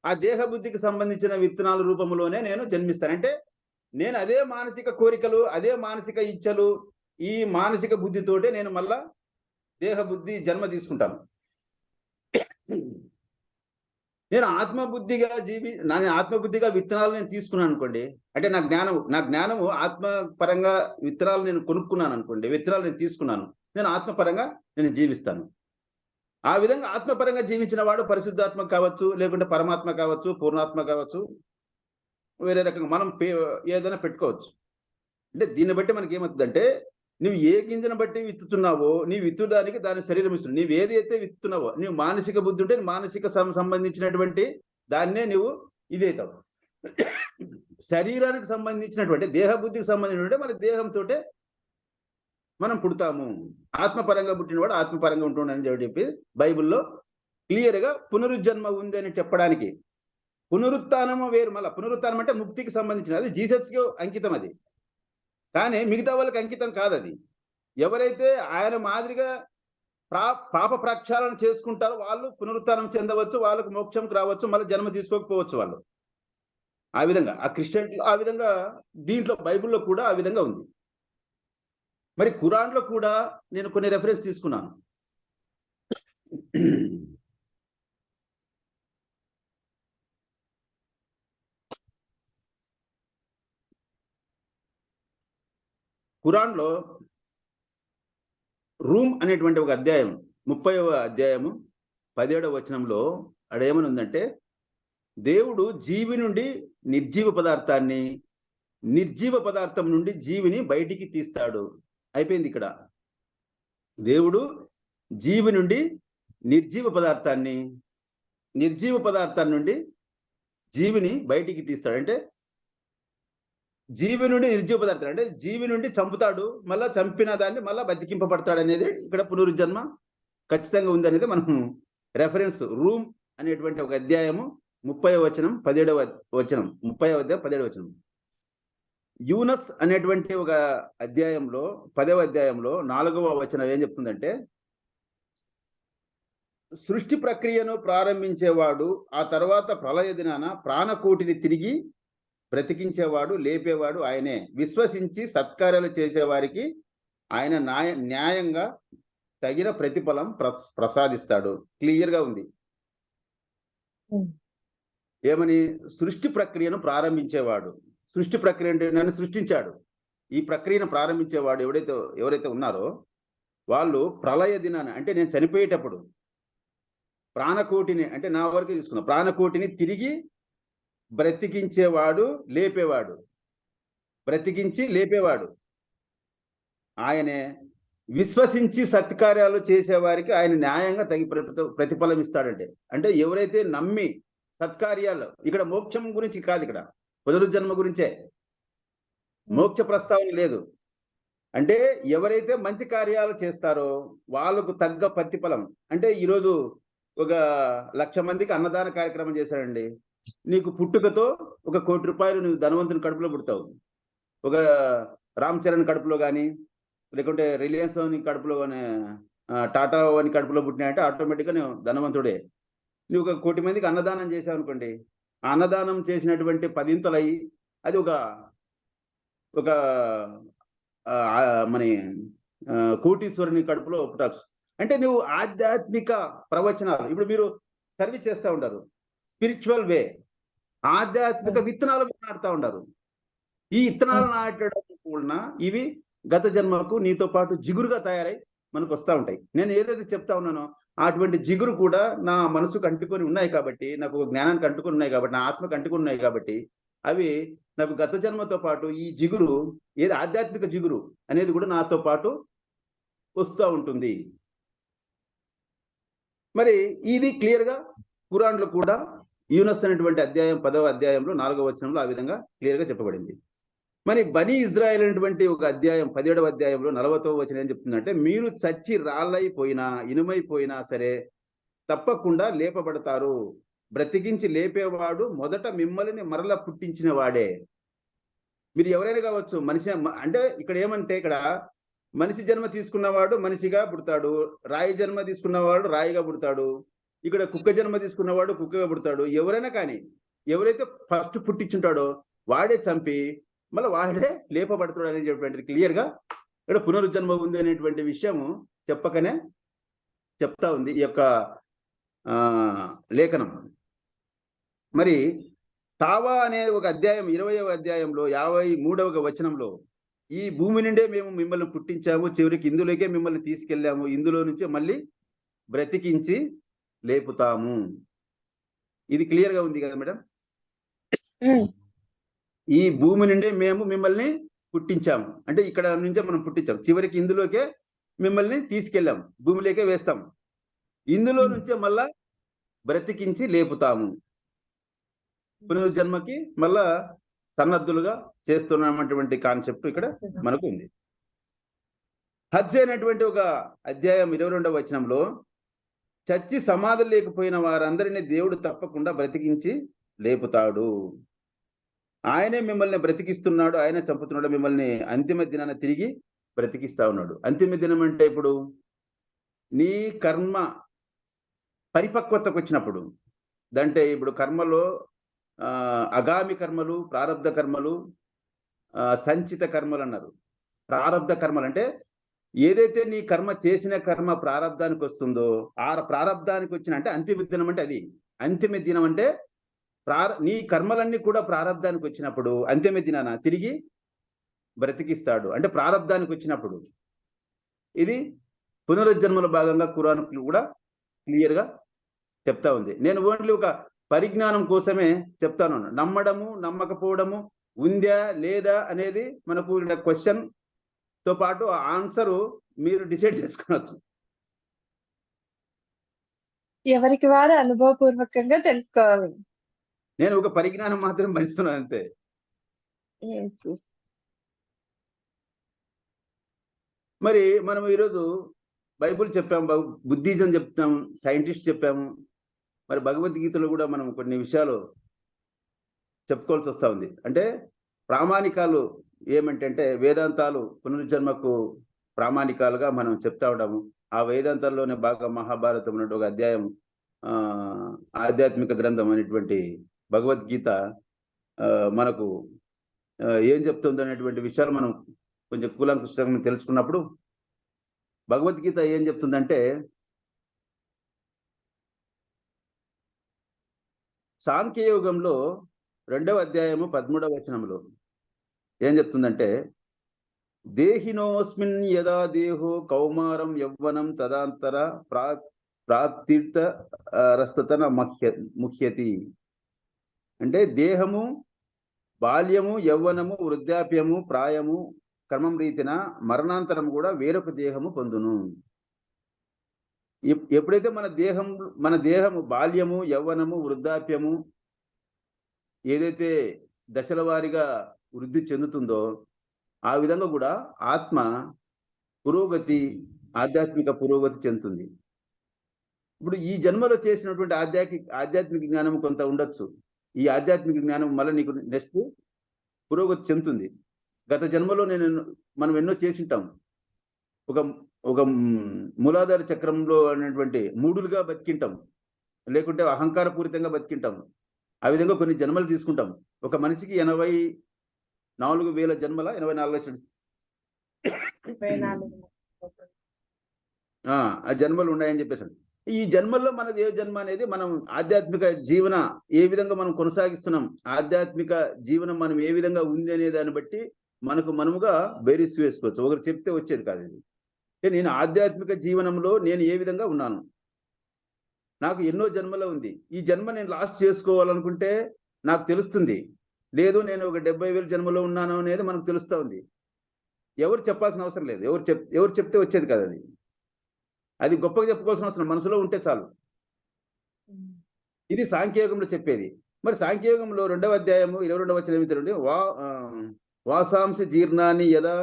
ఆ దేహ బుద్ధికి సంబంధించిన విత్తనాల రూపంలోనే నేను జన్మిస్తాను. అంటే నేను అదే మానసిక కోరికలు, అదే మానసిక ఇచ్చలు, ఈ మానసిక బుద్ధితోటే నేను మళ్ళా దేహ బుద్ధి జన్మ తీసుకుంటాను. నేను ఆత్మబుద్ధిగా ఆత్మబుద్ధిగా విత్తనాలు నేను తీసుకున్నాను అనుకోండి, అంటే నా జ్ఞానము ఆత్మపరంగా విత్తనాలు నేను కొనుక్కున్నాను అనుకోండి, విత్తనాలు నేను తీసుకున్నాను, నేను ఆత్మపరంగా నేను జీవిస్తాను. ఆ విధంగా ఆత్మపరంగా జీవించిన వాడు పరిశుద్ధాత్మ కావచ్చు, లేకుంటే పరమాత్మ కావచ్చు, పూర్ణాత్మ కావచ్చు, వేరే రకంగా మనం ఏదైనా పెట్టుకోవచ్చు. అంటే దీన్ని బట్టి మనకి ఏమవుతుందంటే, నువ్వు ఏ గింజను బట్టి విత్తుతున్నావో నీ విత్తుదానికి దాని శరీరం ఇస్తుంది. నువ్వు ఏదైతే విత్తుతున్నావో, నువ్వు మానసిక బుద్ధి ఉంటే మానసిక సంబంధించినటువంటి దాన్నే నువ్వు ఇదైతావు. శరీరానికి సంబంధించినటువంటి దేహ బుద్ధికి సంబంధించినటువంటి మన దేహంతో మనం పుడతాము. ఆత్మపరంగా పుట్టినవాడు ఆత్మపరంగా ఉంటుండని చెప్పి బైబిల్లో క్లియర్గా పునరుజ్జన్మ ఉంది అని చెప్పడానికి. పునరుత్థానము వేరు. మళ్ళీ పునరుత్థానం అంటే ముక్తికి సంబంధించిన, అది జీసస్కి అంకితం. అది కానీ మిగతా వాళ్ళకి అంకితం కాదు. అది ఎవరైతే ఆయన మాదిరిగా పాప ప్రక్షాళన చేసుకుంటారో వాళ్ళు పునరుత్థానం చెందవచ్చు, వాళ్ళకు మోక్షంకి రావచ్చు, మళ్ళీ జన్మ తీసుకోకపోవచ్చు వాళ్ళు. ఆ విధంగా ఆ క్రిస్టియన్ ఆ విధంగా దీంట్లో బైబిల్లో కూడా ఆ విధంగా ఉంది. మరి ఖురాన్లో కూడా నేను కొన్ని రెఫరెన్స్ తీసుకున్నాను. ఖురాన్లో రూమ్ అనేటువంటి ఒక అధ్యాయం 30వ అధ్యాయము 17వ వచనంలో అడేమని ఉందంటే, దేవుడు జీవి నుండి నిర్జీవ పదార్థాన్ని, నిర్జీవ పదార్థం నుండి జీవిని బయటికి తీస్తాడు. అయిపోయింది ఇక్కడ. దేవుడు జీవి నుండి నిర్జీవ పదార్థాన్ని, నిర్జీవ పదార్థాన్ని నుండి జీవిని బయటికి తీస్తాడు. అంటే జీవి నుండి నిర్జీవ పదార్థం అంటే జీవి నుండి చంపుతాడు, మళ్ళా చంపిన దాన్ని మళ్ళా బతికింపబడతాడు అనేది ఇక్కడ పునరుజ్జన్మ ఖచ్చితంగా ఉంది అనేది మనం రెఫరెన్స్. రూమ్ అనేటువంటి ఒక అధ్యాయము 30వ వచనం 17వ వచనం 30వ అధ్యాయం 17వ వచనం. యూనస్ అనేటువంటి ఒక అధ్యాయంలో 10వ అధ్యాయంలో 4వ వచనం ఏం చెప్తుందంటే, సృష్టి ప్రక్రియను ప్రారంభించేవాడు ఆ తర్వాత ప్రళయ దినాన ప్రాణకోటిని తిరిగి బ్రతికించేవాడు, లేపేవాడు ఆయనే. విశ్వసించి సత్కార్యాలు చేసేవారికి ఆయన న్యాయంగా తగిన ప్రతిఫలం ప్రసాదిస్తాడు. క్లియర్గా ఉంది. ఏమని? సృష్టి ప్రక్రియను ప్రారంభించేవాడు. సృష్టి ప్రక్రియ అంటే నన్ను సృష్టించాడు. ఈ ప్రక్రియను ప్రారంభించేవాడు ఎవరైతే ఉన్నారో వాళ్ళు ప్రళయ దినాన అంటే నేను చనిపోయేటప్పుడు ప్రాణకోటిని, అంటే నా వరకు తీసుకున్నా, ప్రాణకోటిని తిరిగి బ్రతికించేవాడు, లేపేవాడు, బ్రతికించి లేపేవాడు ఆయనే. విశ్వసించి సత్కార్యాలు చేసేవారికి ఆయన న్యాయంగా తగి ప్రతిఫలం ఇస్తాడంటే, అంటే ఎవరైతే నమ్మి సత్కార్యాలు, ఇక్కడ మోక్షం గురించి కాదు, ఇక్కడ పునరుజ్జన్మ గురించే, మోక్ష ప్రస్తావన లేదు. అంటే ఎవరైతే మంచి కార్యాలు చేస్తారో వాళ్ళకు తగ్గ ప్రతిఫలం. అంటే ఈరోజు ఒక 1,00,000 మందికి అన్నదాన కార్యక్రమం చేశాడండి. నీకు పుట్టుకతో 1 కోటి రూపాయలు నువ్వు ధనవంతుని కడుపులో పుడతావు. ఒక రామ్ చరణ్ కడుపులో కానీ, లేకుంటే రిలయన్స్ అని కడుపులో కానీ, టాటా అని కడుపులో పుట్టినాయంటే ఆటోమేటిక్గా నువ్వు ధనవంతుడే. నువ్వు 1 కోటి మందికి అన్నదానం చేసావు అనుకోండి, ఆ అన్నదానం చేసినటువంటి 10 అది ఒక ఒక మన కోటీశ్వరుని కడుపులో పుట్టాల్సి. అంటే నువ్వు ఆధ్యాత్మిక ప్రవచనాలు, ఇప్పుడు మీరు సర్వీస్ చేస్తూ ఉంటారు, స్పిరిచువల్ వే, ఆధ్యాత్మిక విత్తనాలు నాటుతూ ఉంటారు. ఈ విత్తనాలు నాటడం కూడా ఇవి గత జన్మకు నీతో పాటు జిగురుగా తయారై మనకు వస్తూ ఉంటాయి. నేను ఏదైతే చెప్తా ఉన్నానో అటువంటి జిగురు కూడా నా మనసుకు అంటుకొని ఉన్నాయి కాబట్టి, నాకు జ్ఞానానికి అంటుకొని ఉన్నాయి కాబట్టి, నా ఆత్మకు అంటుకొని ఉన్నాయి కాబట్టి, అవి నాకు గత జన్మతో పాటు ఈ జిగురు, ఏది ఆధ్యాత్మిక జిగురు అనేది కూడా నాతో పాటు వస్తూ ఉంటుంది. మరి ఇది క్లియర్గా ఖురాన్లో కూడా యూనస్ అనేటువంటి అధ్యాయం 10వ అధ్యాయంలో 4వ వచనంలో ఆ విధంగా క్లియర్గా చెప్పబడింది. మరి బనీ ఇజ్రాయెల్ అనేటువంటి ఒక అధ్యాయం 17వ అధ్యాయంలో 40వ వచనం ఏం చెప్తుందంటే, మీరు చచ్చి రాళ్ళైపోయినా ఇనుమైపోయినా సరే తప్పకుండా లేపబడతారు, బ్రతికించి లేపేవాడు మొదట మిమ్మల్ని మరల పుట్టించిన వాడే. మీరు ఎవరైనా కావచ్చు, మనిషి అంటే ఇక్కడ ఏమంటే, ఇక్కడ మనిషి జన్మ తీసుకున్నవాడు మనిషిగా పుడతాడు, రాయి జన్మ తీసుకున్నవాడు రాయిగా పుడతాడు, ఇక్కడ కుక్క జన్మ తీసుకున్నవాడు కుక్కగా పుడతాడు. ఎవరైనా కానీ ఎవరైతే ఫస్ట్ పుట్టించుంటాడో వాడే చంపి మళ్ళీ వాడే లేపబడతాడు అనేటువంటిది క్లియర్గా ఇక్కడ పునరుజ్జన్మ ఉంది అనేటువంటి విషయము చెప్పకనే చెప్తా ఉంది ఈ యొక్క లేఖనం. మరి తావా అనే ఒక అధ్యాయం 20వ అధ్యాయంలో 53వ వచనంలో, ఈ భూమి నుండే మేము మిమ్మల్ని పుట్టించాము, చివరికి ఇందులోకే మిమ్మల్ని తీసుకెళ్ళాము, ఇందులో నుంచే మళ్ళీ బ్రతికించి లేపుతాము. ఇది క్లియర్గా ఉంది కదా మేడం? ఈ భూమి నుండే మేము మిమ్మల్ని పుట్టించాము అంటే ఇక్కడ నుంచే మనం పుట్టించాం, చివరికి ఇందులోకే మిమ్మల్ని తీసుకెళ్ళాం, భూమిలోకే వేస్తాం, ఇందులో నుంచే మళ్ళా బ్రతికించి లేపుతాము, పునర్జన్మకి మళ్ళా సన్నద్ధులుగా చేస్తున్నటువంటి కాన్సెప్ట్ ఇక్కడ మనకు ఉంది. హజ్ అనేటువంటి ఒక అధ్యాయం 22వ వచనంలో, చచ్చి సమాధులు లేకపోయిన వారందరినీ దేవుడు తప్పకుండా బ్రతికించి లేపుతాడు, ఆయనే మిమ్మల్ని బ్రతికిస్తున్నాడు, ఆయన చంపుతున్నాడు, మిమ్మల్ని అంతిమ దినాన తిరిగి బ్రతికిస్తా ఉన్నాడు. అంతిమ దినం అంటే ఇప్పుడు నీ కర్మ పరిపక్వతకు వచ్చినప్పుడు, అంటే ఇప్పుడు కర్మలో అగామి కర్మలు, ప్రారబ్ధ కర్మలు, సంచిత కర్మలు అన్నారు. ప్రారబ్ధ కర్మలు అంటే ఏదైతే నీ కర్మ చేసిన కర్మ ప్రారబ్ధానికి వస్తుందో ఆ ప్రారబ్ధానికి వచ్చిన, అంటే అంతిమ దినం అంటే అది. అంతిమ దినం అంటే నీ కర్మలన్నీ కూడా ప్రారబ్ధానికి వచ్చినప్పుడు అంతిమ దినాన తిరిగి బ్రతికిస్తాడు, అంటే ప్రారబ్ధానికి వచ్చినప్పుడు. ఇది పునరుజ్జన్మల భాగంగా ఖురాన్ కూడా క్లియర్గా చెప్తా ఉంది. నేను ఓన్లీ ఒక పరిజ్ఞానం కోసమే చెప్తాను. నమ్మడము నమ్మకపోవడము ఉందా లేదా అనేది మనకు క్వశ్చన్ తో పాటు ఆన్సరు మీరు డిసైడ్ చేసుకోవచ్చు. ఎవరికి వారు అనుభవపూర్వకంగా తెలుసుకోవాలి. నేను ఒక పరిజ్ఞానం మాత్రం పంచుతున్నాను అంతే. మరి మనం ఈరోజు బైబుల్ చెప్పాము, బుద్ధిజం చెప్తాము, సైంటిస్ట్ చెప్పాము, మరి భగవద్గీతలో కూడా మనం కొన్ని విషయాలు చెప్పుకోవాల్సి వస్తూ ఉంది. అంటే ప్రామాణికాలు ఏమంటే వేదాంతాలు పునర్జన్మకు ప్రామాణికాలుగా మనం చెప్తా ఉంటాము. ఆ వేదాంతాల్లోనే బాగా మహాభారతం ఉన్నట్టు ఒక అధ్యాయం, ఆధ్యాత్మిక గ్రంథం అనేటువంటి భగవద్గీత మనకు ఏం చెప్తుంది అనేటువంటి విషయాలు మనం కొంచెం కూలంకుషంగా తెలుసుకున్నప్పుడు, భగవద్గీత ఏం చెప్తుందంటే, సాంఖ్యయోగంలో 2వ అధ్యాయము 13వ వచనంలో ఏం చెప్తుందంటే, దేహినోస్మిన్ యదా దేహో కౌమారం యవ్వనం తదాంతర ప్రాప్తిర్త రస్తతన ముఖ్యతి. అంటే దేహము బాల్యము యవ్వనము వృద్ధాప్యము ప్రాయము క్రమం రీతిన మరణాంతరం కూడా వేరొక దేహము పొందును. ఎప్పుడైతే మన దేహము బాల్యము యవ్వనము వృద్ధాప్యము ఏదైతే దశల వారీగా వృద్ధి చెందుతుందో ఆ విధంగా కూడా ఆత్మ పురోగతి, ఆధ్యాత్మిక పురోగతి చెందుతుంది. ఇప్పుడు ఈ జన్మలో చేసినటువంటి ఆధ్యాత్మిక జ్ఞానం కొంత ఉండొచ్చు, ఈ ఆధ్యాత్మిక జ్ఞానం మళ్ళీ నీకు నెక్స్ట్ పురోగతి చెందుతుంది. గత జన్మలో మనం ఎన్నో చేసింటాం. ఒక మూలాధార చక్రంలో అనేటువంటి మూడులుగా బతికింటాం. లేకుంటే అహంకారపూరితంగా బతికింటాం. ఆ విధంగా కొన్ని జన్మలు తీసుకుంటాం. ఒక మనిషికి 84,000 జన్మల 84 లక్షలు 24 ఆ జన్మలు ఉన్నాయని చెప్పేసాను. ఈ జన్మల్లో మనది ఏ జన్మ అనేది మనం ఆధ్యాత్మిక జీవన ఏ విధంగా మనం కొనసాగిస్తున్నాం, ఆధ్యాత్మిక జీవనం మనం ఏ విధంగా ఉంది అనే దాన్ని బట్టి మనకు మనముగా బేరీస్ వేసుకోవచ్చు. ఒకరు చెప్తే వచ్చేది కాదు ఇది. అంటే నేను ఆధ్యాత్మిక జీవనంలో నేను ఏ విధంగా ఉన్నాను, నాకు ఎన్నో జన్మలో ఉంది. ఈ జన్మ నేను లాస్ట్ చేసుకోవాలనుకుంటే నాకు తెలుస్తుంది. లేదు నేను ఒక 70,000 జన్మలో ఉన్నాను అనేది మనకు తెలుస్తా ఉంది. ఎవరు చెప్పాల్సిన అవసరం లేదు. ఎవరు చెప్తే వచ్చేది కాదు అది. అది గొప్పగా చెప్పుకోవాల్సిన అవసరం మనసులో ఉంటే చాలు. ఇది సాంఖ్యయోగంలో చెప్పేది. మరి సాంఖ్యయోగంలో 2వ అధ్యాయము 22వ వచనం ఏమిటంటే వాసాంసి జీర్ణాన్ని యదా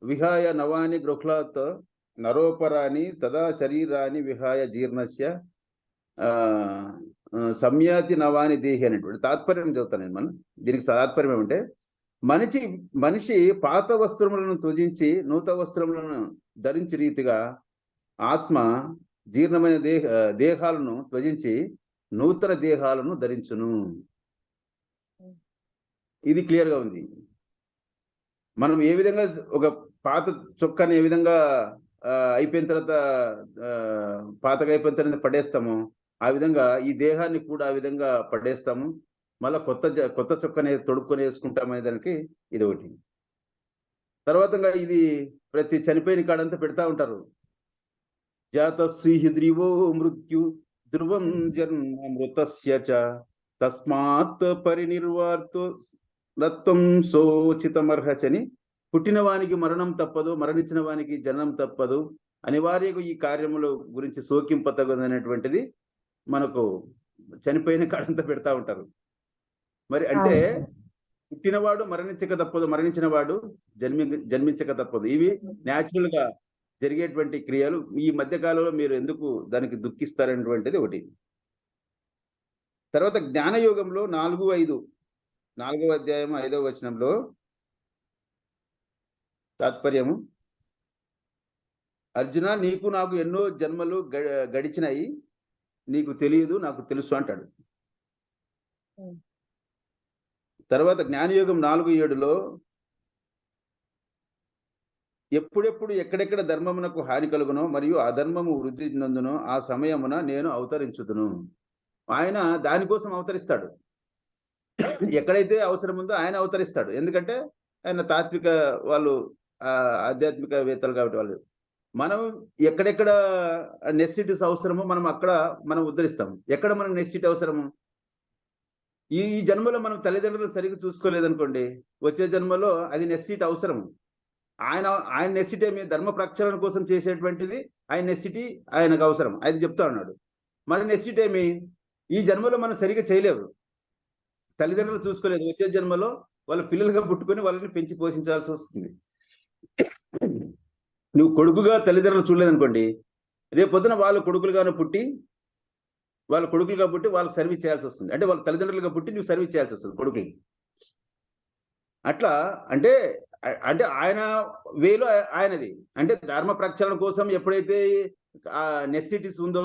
విహాయ నవాని గృహ్లాత్ నరోపరాని తదా శరీరాన్ని విహాయ జీర్ణస్య సంయాతి నవాని దేహి అనేటువంటి తాత్పర్యం చెబుతాను నేను. దీనికి తాత్పర్యం ఏమంటే మనిషి పాత వస్త్రములను త్యజించి నూతన వస్త్రములను ధరించి రీతిగా ఆత్మ జీర్ణమైన దేహాలను త్యజించి నూతన దేహాలను ధరించును. ఇది క్లియర్ గా ఉంది. మనం ఏ విధంగా ఒక పాత చొక్కాని ఏ విధంగా అయిపోయిన తర్వాత పాతగా అయిపోయిన తర్వాత పడేస్తాము, ఆ విధంగా ఈ దేహాన్ని కూడా ఆ విధంగా పడేస్తాము. మళ్ళీ కొత్త చొక్కని తొడుక్కొని వేసుకుంటాం అనే దానికి ఇది ఒకటి. తర్వాత ఇది ప్రతి చనిపోయిన కాడంతా పెడతా ఉంటారు. జాతస్వి ధ్రువో మృత్యు ధ్రువం జన్మ మృతస్య చ తస్మాత్ పరినిర్వార్తో నత్వం శోచితమర్హచని. పుట్టిన వానికి మరణం తప్పదు, మరణించిన వానికి జననం తప్పదు, అనివార్యకు ఈ కార్యముల గురించి శోకింపతగదనేటువంటిది మనకు చనిపోయిన కాడంతా పెడతా ఉంటారు. మరి అంటే పుట్టినవాడు మరణించక తప్పదు, మరణించిన వాడు జన్మించక తప్పదు. ఇవి న్యాచురల్ గా జరిగేటువంటి క్రియలు. ఈ మధ్య కాలంలో మీరు ఎందుకు దానికి దుఃఖిస్తారనేటువంటిది ఒకటి. తర్వాత జ్ఞానయోగంలో 4:5 4వ అధ్యాయం 5వ వచనంలో తాత్పర్యము, అర్జున నీకు నాకు ఎన్నో జన్మలు గడిచినాయి, నీకు తెలియదు నాకు తెలుసు అంటాడు. తర్వాత జ్ఞానయోగం 4:7లో ఎప్పుడెప్పుడు ఎక్కడెక్కడ ధర్మమునకు హాని కలుగునో మరియు అధర్మము వృద్ధి నందునో ఆ సమయమున నేను అవతరించుదును. ఆయన దానికోసం అవతరిస్తాడు. ఎక్కడైతే అవసరం ఉందో ఆయన అవతరిస్తాడు. ఎందుకంటే ఆయన తాత్విక వాళ్ళు ఆధ్యాత్మికవేత్తలు కాబట్టి వాళ్ళు. మనం ఎక్కడెక్కడ నెసిటీస్ అవసరమో మనం ఉద్ధరిస్తాం. ఎక్కడ మనకు నెసిటీ అవసరము, ఈ జన్మలో మనం తల్లిదండ్రులు సరిగ్గా చూసుకోలేదనుకోండి, వచ్చే జన్మలో అది నెసిటీ అవసరము. ఆయన నెసిటీ ఏమి, ధర్మ ప్రక్షాళన కోసం చేసేటువంటిది ఆయన నెసిటీ ఆయనకు అవసరం. అది చెప్తా ఉన్నాడు. మన నెసిటీ ఏమి, ఈ జన్మలో మనం సరిగ్గా చేయలేవు, తల్లిదండ్రులు చూసుకోలేదు, వచ్చే జన్మలో వాళ్ళ పిల్లలుగా పుట్టుకొని వాళ్ళని పెంచి పోషించాల్సి వస్తుంది. నువ్వు కొడుకుగా తల్లిదండ్రులు చూడలేదనుకోండి, రేపొద్దున వాళ్ళ కొడుకులుగానే పుట్టి వాళ్ళకి సర్వీస్ చేయాల్సి వస్తుంది. అంటే వాళ్ళ తల్లిదండ్రులుగా పుట్టి నువ్వు సర్వీస్ చేయాల్సి వస్తుంది కొడుకులకి. అట్లా అంటే ఆయన వేలో ఆయనది. అంటే ధర్మ ప్రక్షాళన కోసం ఎప్పుడైతే నెసిటీస్ ఉందో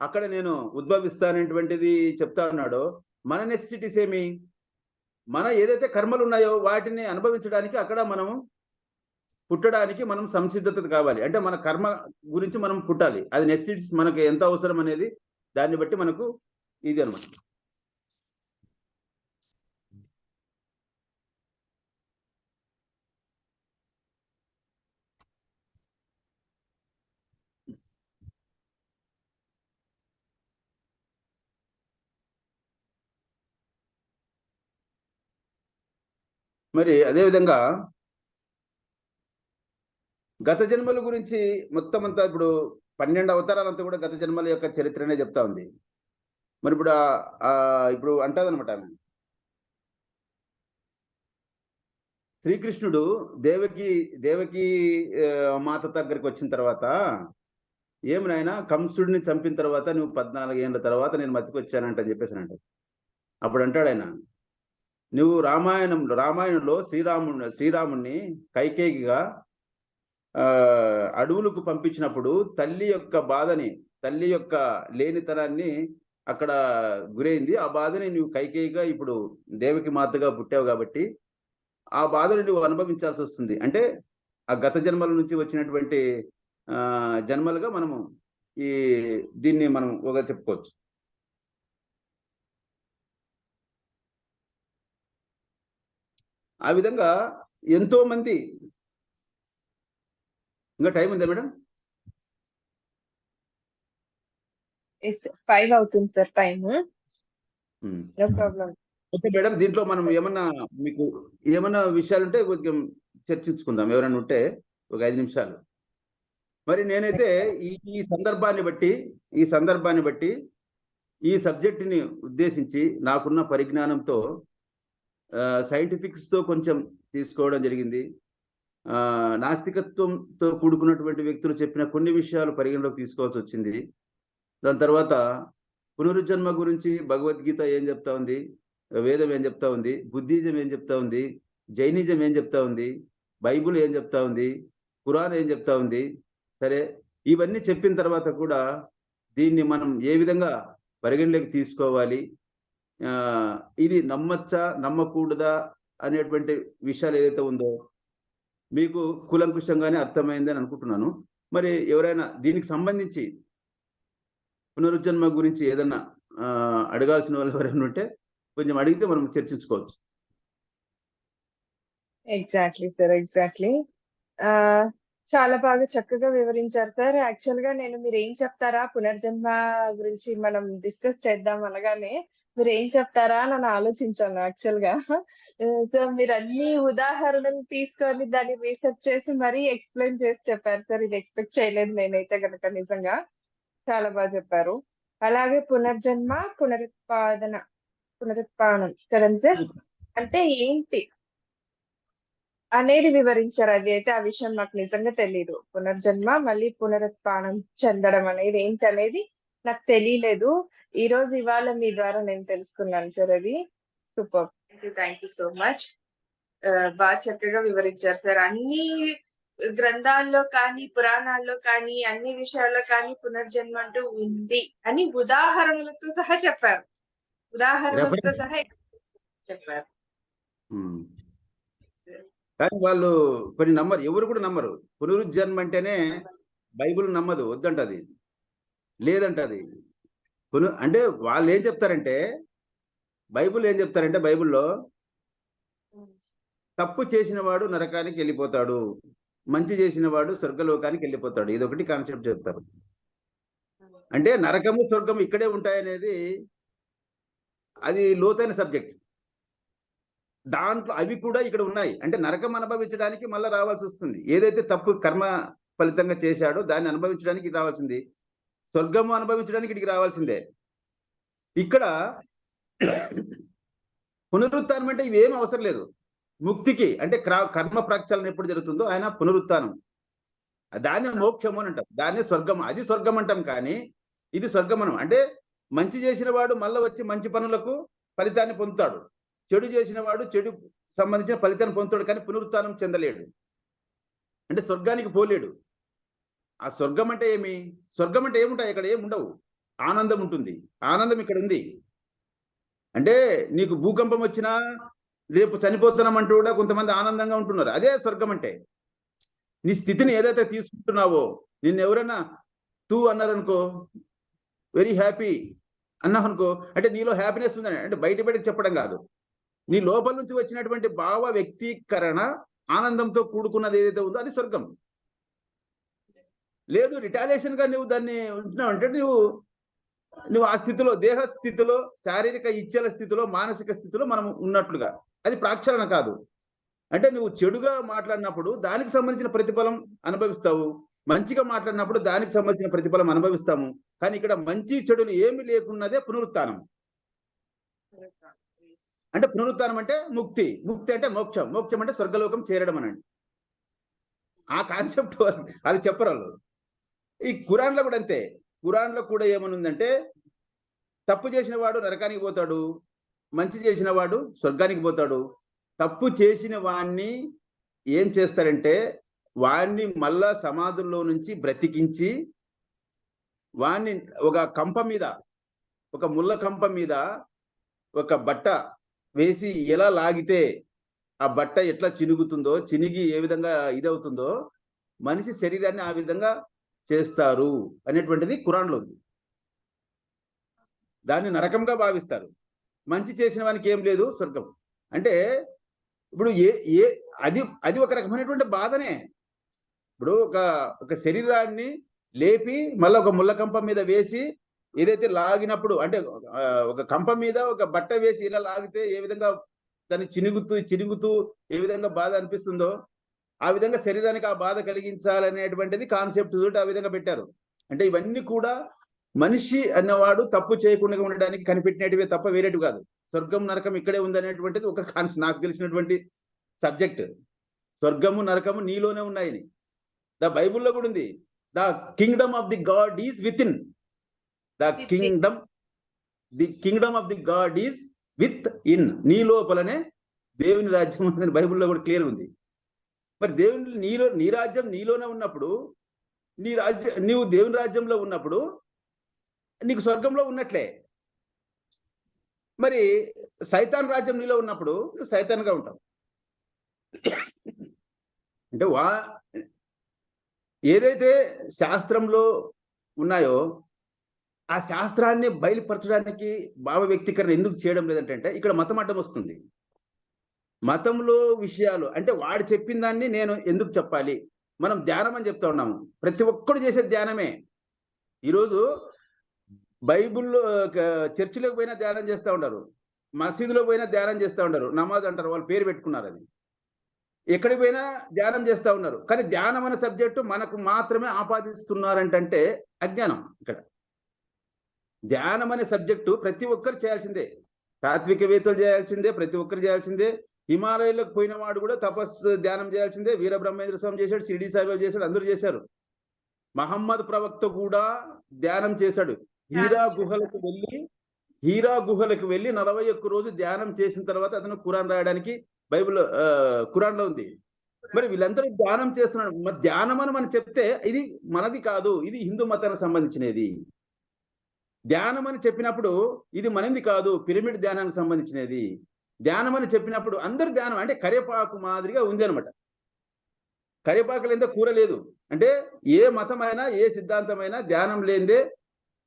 అక్కడ నేను ఉద్భవిస్తానటువంటిది చెప్తా ఉన్నాడో, మన నెసిటీస్ ఏమి, మన ఏదైతే కర్మలు ఉన్నాయో వాటిని అనుభవించడానికి అక్కడ మనము పుట్టడానికి మనం సంసిద్ధత కావాలి. అంటే మన కర్మ గురించి మనం పుట్టాలి. అది నెసిటీస్ మనకు ఎంత అవసరం అనేది దాన్ని బట్టి మనకు ఇది అనమాట. మరి అదేవిధంగా గత జన్మల గురించి మొత్తం అంతా ఇప్పుడు 12 అవతారాలంతా కూడా గత జన్మల యొక్క చరిత్రనే చెప్తా ఉంది. మరి ఇప్పుడు అంటాదనమాట, శ్రీకృష్ణుడు దేవకి మాత దగ్గరికి వచ్చిన తర్వాత, ఏమి నాయన కంసుడిని చంపిన తర్వాత నువ్వు 14 ఏళ్ళ తర్వాత నేను మతికొచ్చానంట అని చెప్పేసానంట. అప్పుడు అంటాడు ఆయన, నువ్వు రామాయణంలో శ్రీరాముణ్ణి కైకేయిగా అడవులకు పంపించినప్పుడు తల్లి యొక్క బాధని, తల్లి యొక్క లేనితనాన్ని అక్కడ గురైంది. ఆ బాధని నువ్వు కైకేయిగా ఇప్పుడు దేవకి మాతగా పుట్టావు కాబట్టి ఆ బాధను నువ్వు అనుభవించాల్సి వస్తుంది. అంటే ఆ గత జన్మల నుంచి వచ్చినటువంటి జన్మలుగా మనము ఈ దీన్ని మనం ఒక చెప్పుకోవచ్చు. ఆ విధంగా ఎంతో మంది. ఇంకా టైం ఉందా మేడం? 5 అవుతుంది sir time. No problem. Okay madam, దీంట్లో మనం ఏమన్నా మీకు ఏమన్నా విషయాలుంటే కొద్దిగా చర్చించుకుందాం. ఎవరైనా ఉంటే ఒక 5 నిమిషాలు. మరి నేనైతే ఈ సందర్భాన్ని బట్టి ఈ సబ్జెక్టుని ఉద్దేశించి నాకున్న పరిజ్ఞానంతో సైంటిఫిక్స్తో కొంచెం తీసుకోవడం జరిగింది. నాస్తికత్వంతో కూడుకున్నటువంటి వ్యక్తులు చెప్పిన కొన్ని విషయాలు పరిగణలోకి తీసుకోవాల్సి వచ్చింది. దాని తర్వాత పునరుజ్జన్మ గురించి భగవద్గీత ఏం చెప్తా ఉంది, వేదం ఏం చెప్తా ఉంది, బుద్ధిజం ఏం చెప్తా ఉంది, జైనిజం ఏం చెప్తా ఉంది, బైబుల్ ఏం చెప్తా ఉంది, ఖురాన్ ఏం చెప్తా ఉంది. సరే, ఇవన్నీ చెప్పిన తర్వాత కూడా దీన్ని మనం ఏ విధంగా పరిగణలోకి తీసుకోవాలి, ఇది నమ్మచ్చా నమ్మకూడదా అనేటువంటి విషయాలు ఏదైతే ఉందో మీకు కూలంకుషంగానే అర్థమైందని అనుకుంటున్నాను. మరి ఎవరైనా దీనికి సంబంధించి పునరుజ్జన్మ గురించి ఏదన్నా అడగాల్సిన వాళ్ళు ఎవరైనా ఉంటే కొంచెం అడిగితే మనం చర్చించుకోవచ్చు. Exactly sir, exactly. చాలా బాగా చక్కగా వివరించారు సార్. యాక్చువల్ గా మీరు ఏం చెప్తారా పునర్జన్మ గురించి మనం డిస్కస్ చేద్దాం అనగానే మీరు ఏం చెప్తారా అని ఆలోచించాను యాక్చువల్ గా. సో మీరు అన్ని ఉదాహరణలు తీసుకొని దాన్ని రీసెర్చ్ చేసి మరీ ఎక్స్ప్లెయిన్ చేసి చెప్పారు సార్. ఇది ఎక్స్పెక్ట్ చేయలేదు నేనైతే గనక. నిజంగా చాలా బాగా చెప్పారు. అలాగే పునర్జన్మ, పునరుత్పానం కదండి సార్, అంటే ఏంటి అనేది వివరించారు. అది అయితే ఆ విషయం నాకు నిజంగా తెలీదు. పునర్జన్మ మళ్ళీ పునరుత్పానం చెందడం అనేది ఏంటి అనేది నాకు తెలియలేదు. ఇవాళ మీ ద్వారా నేను తెలుసుకున్నాను సార్. అది super. Thank you so much. బాగా చక్కగా వివరించారు సార్. అన్ని గ్రంథాల్లో కానీ, పురాణాల్లో కానీ, అన్ని విషయాల్లో కానీ పునర్జన్మ అంటూ ఉంది అని ఉదాహరణలతో సహా చెప్పారు. ఉదాహరణలతో సహా చెప్పారు. కానీ వాళ్ళు కొన్ని నమ్మరు, ఎవరు కూడా నమ్మరు. పునరుజ్జన్మ అంటేనే బైబుల్ నమ్మదు, వద్దంటది, లేదంటది. అంటే వాళ్ళు ఏం చెప్తారంటే బైబుల్లో తప్పు చేసిన వాడు నరకానికి వెళ్ళిపోతాడు, మంచి చేసిన వాడు స్వర్గలోకానికి వెళ్ళిపోతాడు. ఇదొకటి కాన్సెప్ట్ చెప్తారు. అంటే నరకము స్వర్గము ఇక్కడే ఉంటాయనేది అది లోతైన సబ్జెక్ట్. దాంట్లో అవి కూడా ఇక్కడ ఉన్నాయి. అంటే నరకం అనుభవించడానికి మళ్ళీ రావాల్సి వస్తుంది. ఏదైతే తప్పు కర్మ ఫలితంగా చేశాడో దాన్ని అనుభవించడానికి రావాల్సింది, స్వర్గము అనుభవించడానికి ఇక్కడికి రావాల్సిందే. ఇక్కడ పునరుత్థానం అంటే ఇవేం అవసరం లేదు. ముక్తికి అంటే కర్మ ప్రక్షాళన ఎప్పుడు జరుగుతుందో ఆయన పునరుత్థానం, దాన్ని మోక్షము అని అంటాం, దాన్ని స్వర్గం, అది స్వర్గం అంటాం. కానీ ఇది స్వర్గమనం అంటే మంచి చేసిన వాడు మళ్ళీ వచ్చి మంచి పనులకు ఫలితాన్ని పొందుతాడు, చెడు చేసిన వాడు చెడు సంబంధించిన ఫలితాన్ని పొందుతాడు, కానీ పునరుత్థానం చెందలేడు, అంటే స్వర్గానికి పోలేడు. ఆ స్వర్గం అంటే ఏమి? స్వర్గం అంటే ఏముంటాయి? ఇక్కడ ఏముండవు, ఆనందం ఉంటుంది. ఆనందం ఇక్కడ ఉంది. అంటే నీకు భూకంపం వచ్చినా రేపు చనిపోతున్నాం అంటూ కూడా కొంతమంది ఆనందంగా ఉంటున్నారు. అదే స్వర్గం అంటే. నీ స్థితిని ఏదైతే తీసుకుంటున్నావో, నిన్ను ఎవరైనా తూ అన్నారనుకో, వెరీ హ్యాపీ అన్నావు అనుకో, అంటే నీలో హ్యాపీనెస్ ఉందని, అంటే బయటకి చెప్పడం కాదు, నీ లోపల నుంచి వచ్చినటువంటి భావ వ్యక్తీకరణ ఆనందంతో కూడుకున్నది ఏదైతే ఉందో అది స్వర్గం. లేదు రిటాలియేషన్ గా నువ్వు దాన్ని ఉంటున్నావు అంటే నువ్వు ఆ స్థితిలో, దేహ స్థితిలో, శారీరక ఇచ్చల స్థితిలో, మానసిక స్థితిలో మనం ఉన్నట్లుగా, అది ప్రాక్షాళన కాదు. అంటే నువ్వు చెడుగా మాట్లాడినప్పుడు దానికి సంబంధించిన ప్రతిఫలం అనుభవిస్తావు, మంచిగా మాట్లాడినప్పుడు దానికి సంబంధించిన ప్రతిఫలం అనుభవిస్తాము. కానీ ఇక్కడ మంచి చెడులు ఏమి లేకున్నదే పునరుత్థానం. అంటే పునరుత్థానం అంటే ముక్తి, ముక్తి అంటే మోక్షం, మోక్షం అంటే స్వర్గలోకం చేరడం అనండి. ఆ కాన్సెప్ట్ అది చెప్పరు వాళ్ళు. ఈ ఖురాన్లో కూడా అంతే. ఖురాన్లో కూడా ఏమనుందంటే తప్పు చేసిన వాడు నరకానికి పోతాడు, మంచి చేసిన వాడు స్వర్గానికి పోతాడు. తప్పు చేసిన వాడిని ఏం చేస్తారంటే వాణ్ణి మళ్ళా సమాధుల్లో నుంచి బ్రతికించి వాణ్ణి ఒక కంప మీద, ఒక ముళ్ళ కంప మీద ఒక బట్ట వేసి ఎలా లాగితే ఆ బట్ట ఎట్లా చినుగుతుందో, చినిగి ఏ విధంగా ఇదవుతుందో మనిషి శరీరాన్ని ఆ విధంగా చేస్తారు అనేటువంటిది ఖురాన్లో ఉంది. దాన్ని నరకంగా భావిస్తారు. మంచి చేసిన వానికి ఏం లేదు, స్వర్గం. అంటే ఇప్పుడు అది ఒక రకమైనటువంటి బాధనే. ఇప్పుడు ఒక శరీరాన్ని లేపి మళ్ళీ ఒక ముళ్ళ కంప మీద వేసి ఏదైతే లాగినప్పుడు, అంటే ఒక కంప మీద ఒక బట్ట వేసి ఇలా లాగితే ఏ విధంగా దాన్ని చినుగుతూ ఏ విధంగా బాధ అనిపిస్తుందో ఆ విధంగా శరీరానికి ఆ బాధ కలిగించాలనేటువంటిది కాన్సెప్ట్ తోటి ఆ విధంగా పెట్టారు. అంటే ఇవన్నీ కూడా మనిషి అన్నవాడు తప్పు చేయకుండా ఉండడానికి కనిపెట్టినటివే తప్ప వేరేటివి కాదు. స్వర్గం నరకం ఇక్కడే ఉందనేటువంటిది ఒక నాకు తెలిసినటువంటి సబ్జెక్ట్. స్వర్గము నరకము నీలోనే ఉన్నాయని ద బైబుల్లో కూడా ఉంది. The Kingdom of the God is with in. The Kingdom of the God is with in. నీ లోపలనే దేవుని రాజ్యం ఉంటుందని బైబుల్లో కూడా క్లియర్ ఉంది. మరి దేవుని నీ రాజ్యం నీలోనే ఉన్నప్పుడు, నీవు దేవుని రాజ్యంలో ఉన్నప్పుడు నీకు స్వర్గంలో ఉన్నట్లే. మరి సైతాన్ రాజ్యం నీలో ఉన్నప్పుడు నువ్వు సైతాన్గా ఉంటావు. అంటే ఏదైతే శాస్త్రంలో ఉన్నాయో ఆ శాస్త్రాన్ని బయలుపరచడానికి భావ వ్యక్తీకరణ ఎందుకు చేయడం లేదంటే ఇక్కడ మతం అడ్డం వస్తుంది. మతంలో విషయాలు అంటే వాడు చెప్పిన దాన్ని నేను ఎందుకు చెప్పాలి? మనం ధ్యానం అని చెప్తా ఉన్నాము. ప్రతి ఒక్కడు చేసే ధ్యానమే. ఈరోజు బైబుల్లో చర్చిలోకి పోయినా ధ్యానం చేస్తూ ఉంటారు, మసీదులో పోయినా ధ్యానం చేస్తూ ఉంటారు, నమాజ్ అంటారు, వాళ్ళు పేరు పెట్టుకున్నారు. అది ఎక్కడికి పోయినా ధ్యానం చేస్తూ ఉన్నారు. కానీ ధ్యానం అనే సబ్జెక్టు మనకు మాత్రమే ఆపాదిస్తున్నారంటే అజ్ఞానం. ఇక్కడ ధ్యానం అనే సబ్జెక్టు ప్రతి ఒక్కరు చేయాల్సిందే. తాత్వికవేత్తలు చేయాల్సిందే, ప్రతి ఒక్కరు చేయాల్సిందే. హిమాలయాలకు పోయిన వాడు కూడా తపస్సు ధ్యానం చేయాల్సిందే. వీరబ్రహ్మేంద్ర స్వామి చేశాడు, షిరిడి సాయిబాబా చేశాడు, అందరూ చేశారు. మహమ్మద్ ప్రవక్త కూడా ధ్యానం చేశాడు. హీరా గుహలకు వెళ్ళి 41 రోజు ధ్యానం చేసిన తర్వాత అతను ఖురాన్ రాయడానికి ఖురాన్లో ఉంది. మరి వీళ్ళందరూ ధ్యానం చేస్తున్నాడు. ధ్యానం అని మనం చెప్తే ఇది మనది కాదు, ఇది హిందూ మతానికి సంబంధించినది. ధ్యానం అని చెప్పినప్పుడు ఇది మనది కాదు, పిరమిడ్ ధ్యానానికి సంబంధించినది. ధ్యానం అని చెప్పినప్పుడు అందరు ధ్యానం అంటే కరివేపాకు మాదిరిగా ఉంది అనమాట. కరివేపాకు లేదే కూర లేదు. అంటే ఏ మతమైనా ఏ సిద్ధాంతమైనా ధ్యానం లేదే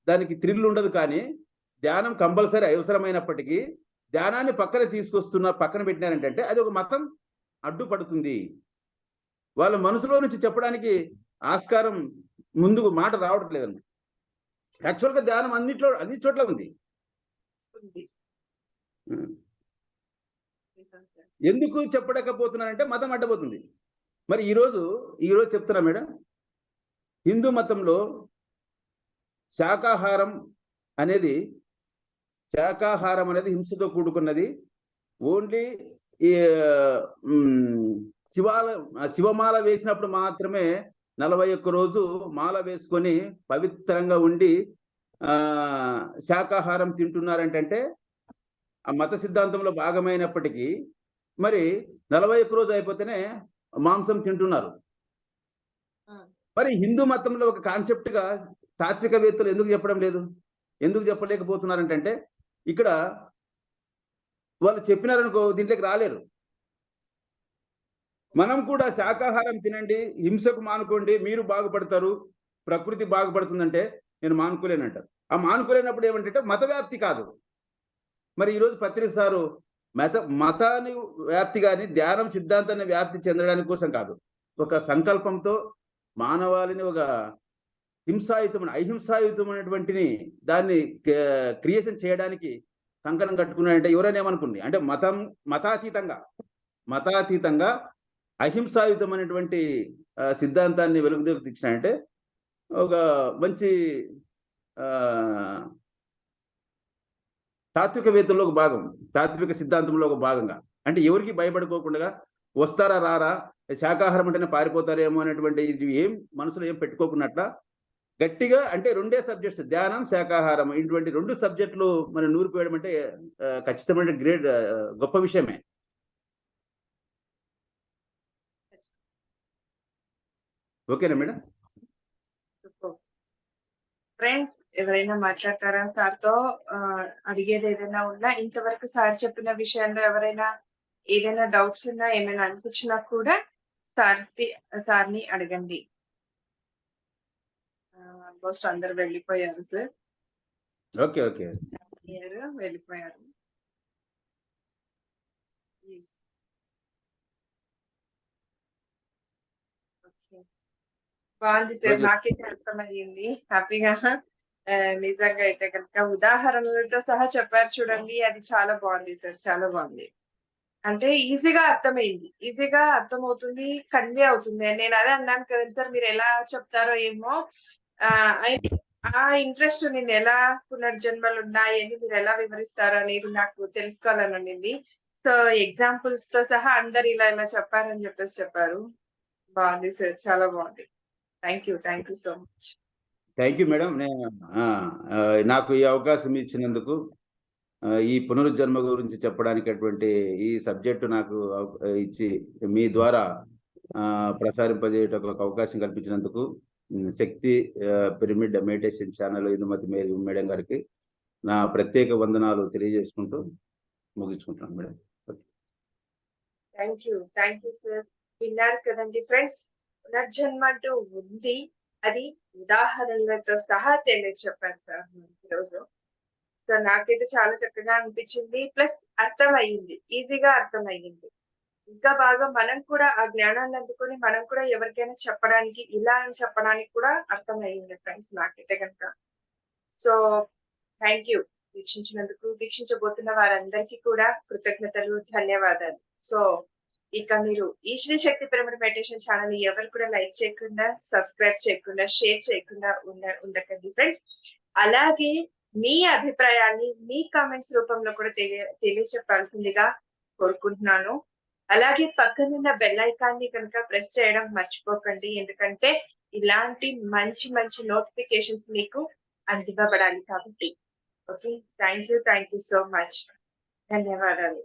దానికి థ్రిల్ ఉండదు. కానీ ధ్యానం కంపల్సరీ అవసరమైనప్పటికీ ధ్యానాన్ని పక్కన పెట్టినారంటే అది ఒక మతం అడ్డుపడుతుంది. వాళ్ళ మనసులో నుంచి చెప్పడానికి ఆస్కారం ముందుకు మాట రావడం లేదన్నమాట. యాక్చువల్గా ధ్యానం అన్ని చోట్ల ఉంది. ఎందుకు చెప్పలేకపోతున్నారంటే మతం అడ్డపోతుంది. మరి ఈరోజు చెప్తున్నా మేడం, హిందూ మతంలో శాకాహారం అనేది హింసతో కూడుకున్నది. ఓన్లీ శివమాల వేసినప్పుడు మాత్రమే 41 రోజు మాల వేసుకొని పవిత్రంగా ఉండి శాకాహారం తింటున్నారంటే ఆ మత సిద్ధాంతంలో భాగమైనప్పటికీ మరి 41 రోజు అయిపోతేనే మాంసం తింటున్నారు. మరి హిందూ మతంలో ఒక కాన్సెప్ట్ గా తాత్వికవేత్తలు ఎందుకు చెప్పడం లేదు, ఎందుకు చెప్పలేకపోతున్నారంటే ఇక్కడ వాళ్ళు చెప్పినారనుకో దీంట్లోకి రాలేరు. మనం కూడా శాకాహారం తినండి, హింసకు మానుకోండి, మీరు బాగుపడతారు, ప్రకృతి బాగుపడుతుందంటే నేను మానుకోలేనంటారు. ఆ మానుకోలేనప్పుడు ఏమంటే మత వ్యాప్తి కాదు. మరి ఈరోజు పత్రి సారు మతాన్ని వ్యాప్తి కానీ ధ్యానం సిద్ధాంతాన్ని వ్యాప్తి చెందడానికి కోసం కాదు, ఒక సంకల్పంతో మానవాళిని ఒక అహింసాయుతమైనటువంటిని దాన్ని క్రియేషన్ చేయడానికి కంకణం కట్టుకున్నాడంటే ఎవరైనా ఏమనుకుంది అంటే మతాతీతంగా అహింసాయుతమైనటువంటి సిద్ధాంతాన్ని వెలుగులోకి తెచ్చినాయంటే ఒక మంచి తాత్వికవేత్తల్లో ఒక భాగం, తాత్విక సిద్ధాంతంలో ఒక భాగంగా. అంటే ఎవరికి భయపడుకోకుండా వస్తారా రారా, శాకాహారం అంటేనే పారిపోతారేమో అనేటువంటి ఏం మనసులో ఏం పెట్టుకోకున్నట్ల గట్టిగా అంటే 2 సబ్జెక్ట్స్ ధ్యానం శాకాహారం ఇటువంటి 2 సబ్జెక్టులు మనం నూరిపోయడం అంటే ఖచ్చితమైన గ్రేట్ గొప్ప విషయమే. ఓకేనా మేడం? ఫ్రెండ్స్ ఎవరైనా మాట్లాడతారా సార్‌తో? అడిగేది ఏదైనా ఉందా? ఇంతవరకు సార్ చెప్పిన విషయంలో ఎవరైనా ఏదైనా డౌట్స్ ఉన్నా, ఏమైనా అనిపించినా కూడా సార్‌కి సార్‌ని అడగండి. ఆల్‌మోస్ట్ అందరూ వెళ్ళిపోయారు సార్. ఓకే. ఓకే. వెళ్ళిపోయారు. యెస్. ఓకే. బావుంది సార్. ఓకే. నాకైతే అర్థమయ్యింది. హ్యాపీగా నిజంగా అయితే గనుక ఉదాహరణలతో సహా చెప్పారు చూడండి. అది చాలా బావుంది సార్. చాలా బావుంది. అంటే ఈజీగా అర్థమైంది. ఈజీగా అర్థమవుతుంది. కన్వే అవుతుంది. నేను అదే అన్నాను కదండీ సార్ మీరెలా చెప్తారో ఏమో అయితే ఆ ఇంట్రెస్ట్ నేనెలా పునర్జన్మలున్నాయని మీరెలా వివరిస్తారో అనేది నాకు తెలుసుకోవాలని ఉండింది. సో, ఎగ్జాంపుల్స్‌తో సహా అందరూ ఇలా ఇలా చెప్పారని చెప్పారు. బావుంది సార్. చాలా బావుంది. Thank you. Thank you so much. Thank you madam. ఆ! నాకు ఈ అవకాశం ఇచ్చినందుకు, ఈ పునరుజ్జన్మ గురించి చెప్పడానికటువంటి ఈ సబ్జెక్ట్ నాకు ఇచ్చి మీ ద్వారా ప్రసారింపజేయుటకు ఒక అవకాశం కల్పించినందుకు Shakti pyramid meditation channel Indumathi madam గారికి నా ప్రత్యేక వందనాలు తెలియజేసుకుంటూ ముగించుకుంటున్నాను madam. Thank you. Thank you sir. విన్నారు కదండీ ఫ్రెండ్స్. పునర్జన్మ అంటూ ఉంది. అది ఉదాహరణలతో సహా తెలియచెప్పారు సార్ ఈరోజు. సో, నాకైతే చాలా చక్కగా అనిపించింది. ప్లస్ అర్థమయింది. ఈజీగా అర్థమయ్యింది. ఇంకా బాగా మనం కూడా ఆ జ్ఞానాన్ని అందుకొని మనం కూడా ఎవరికైనా చెప్పడానికి, ఇలా అని చెప్పడానికి కూడా అర్థమయ్యింది ఫ్రెండ్స్ నాకైతే గనక. So, thank you. వీక్షించినందుకు, వీక్షించబోతున్న వారందరికీ కూడా కృతజ్ఞతలు, ధన్యవాదాలు. సో, ఇక మీరు ఈ శ్రీ శక్తి పిరమిడ్ మెడిటేషన్ ఛానెల్‌ని ఎవరు కూడా లైక్ చేయకుండా, సబ్స్క్రైబ్ చేయకుండా, షేర్ చేయకుండా ఉండకండి ఫ్రెండ్స్. అలాగే మీ అభిప్రాయాన్ని మీ కామెంట్స్ రూపంలో కూడా తెలియచెప్పాల్సిందిగా కోరుకుంటున్నాను. అలాగే పక్కనున్న బెల్ ఐకాన్‌ని కనుక ప్రెస్ చేయడం మర్చిపోకండి. ఎందుకంటే ఇలాంటి మంచి మంచి నోటిఫికేషన్స్ మీకు అందివ్వబడాలి కాబట్టి. Okay. Thank you. Thank you so much. ధన్యవాదాలు.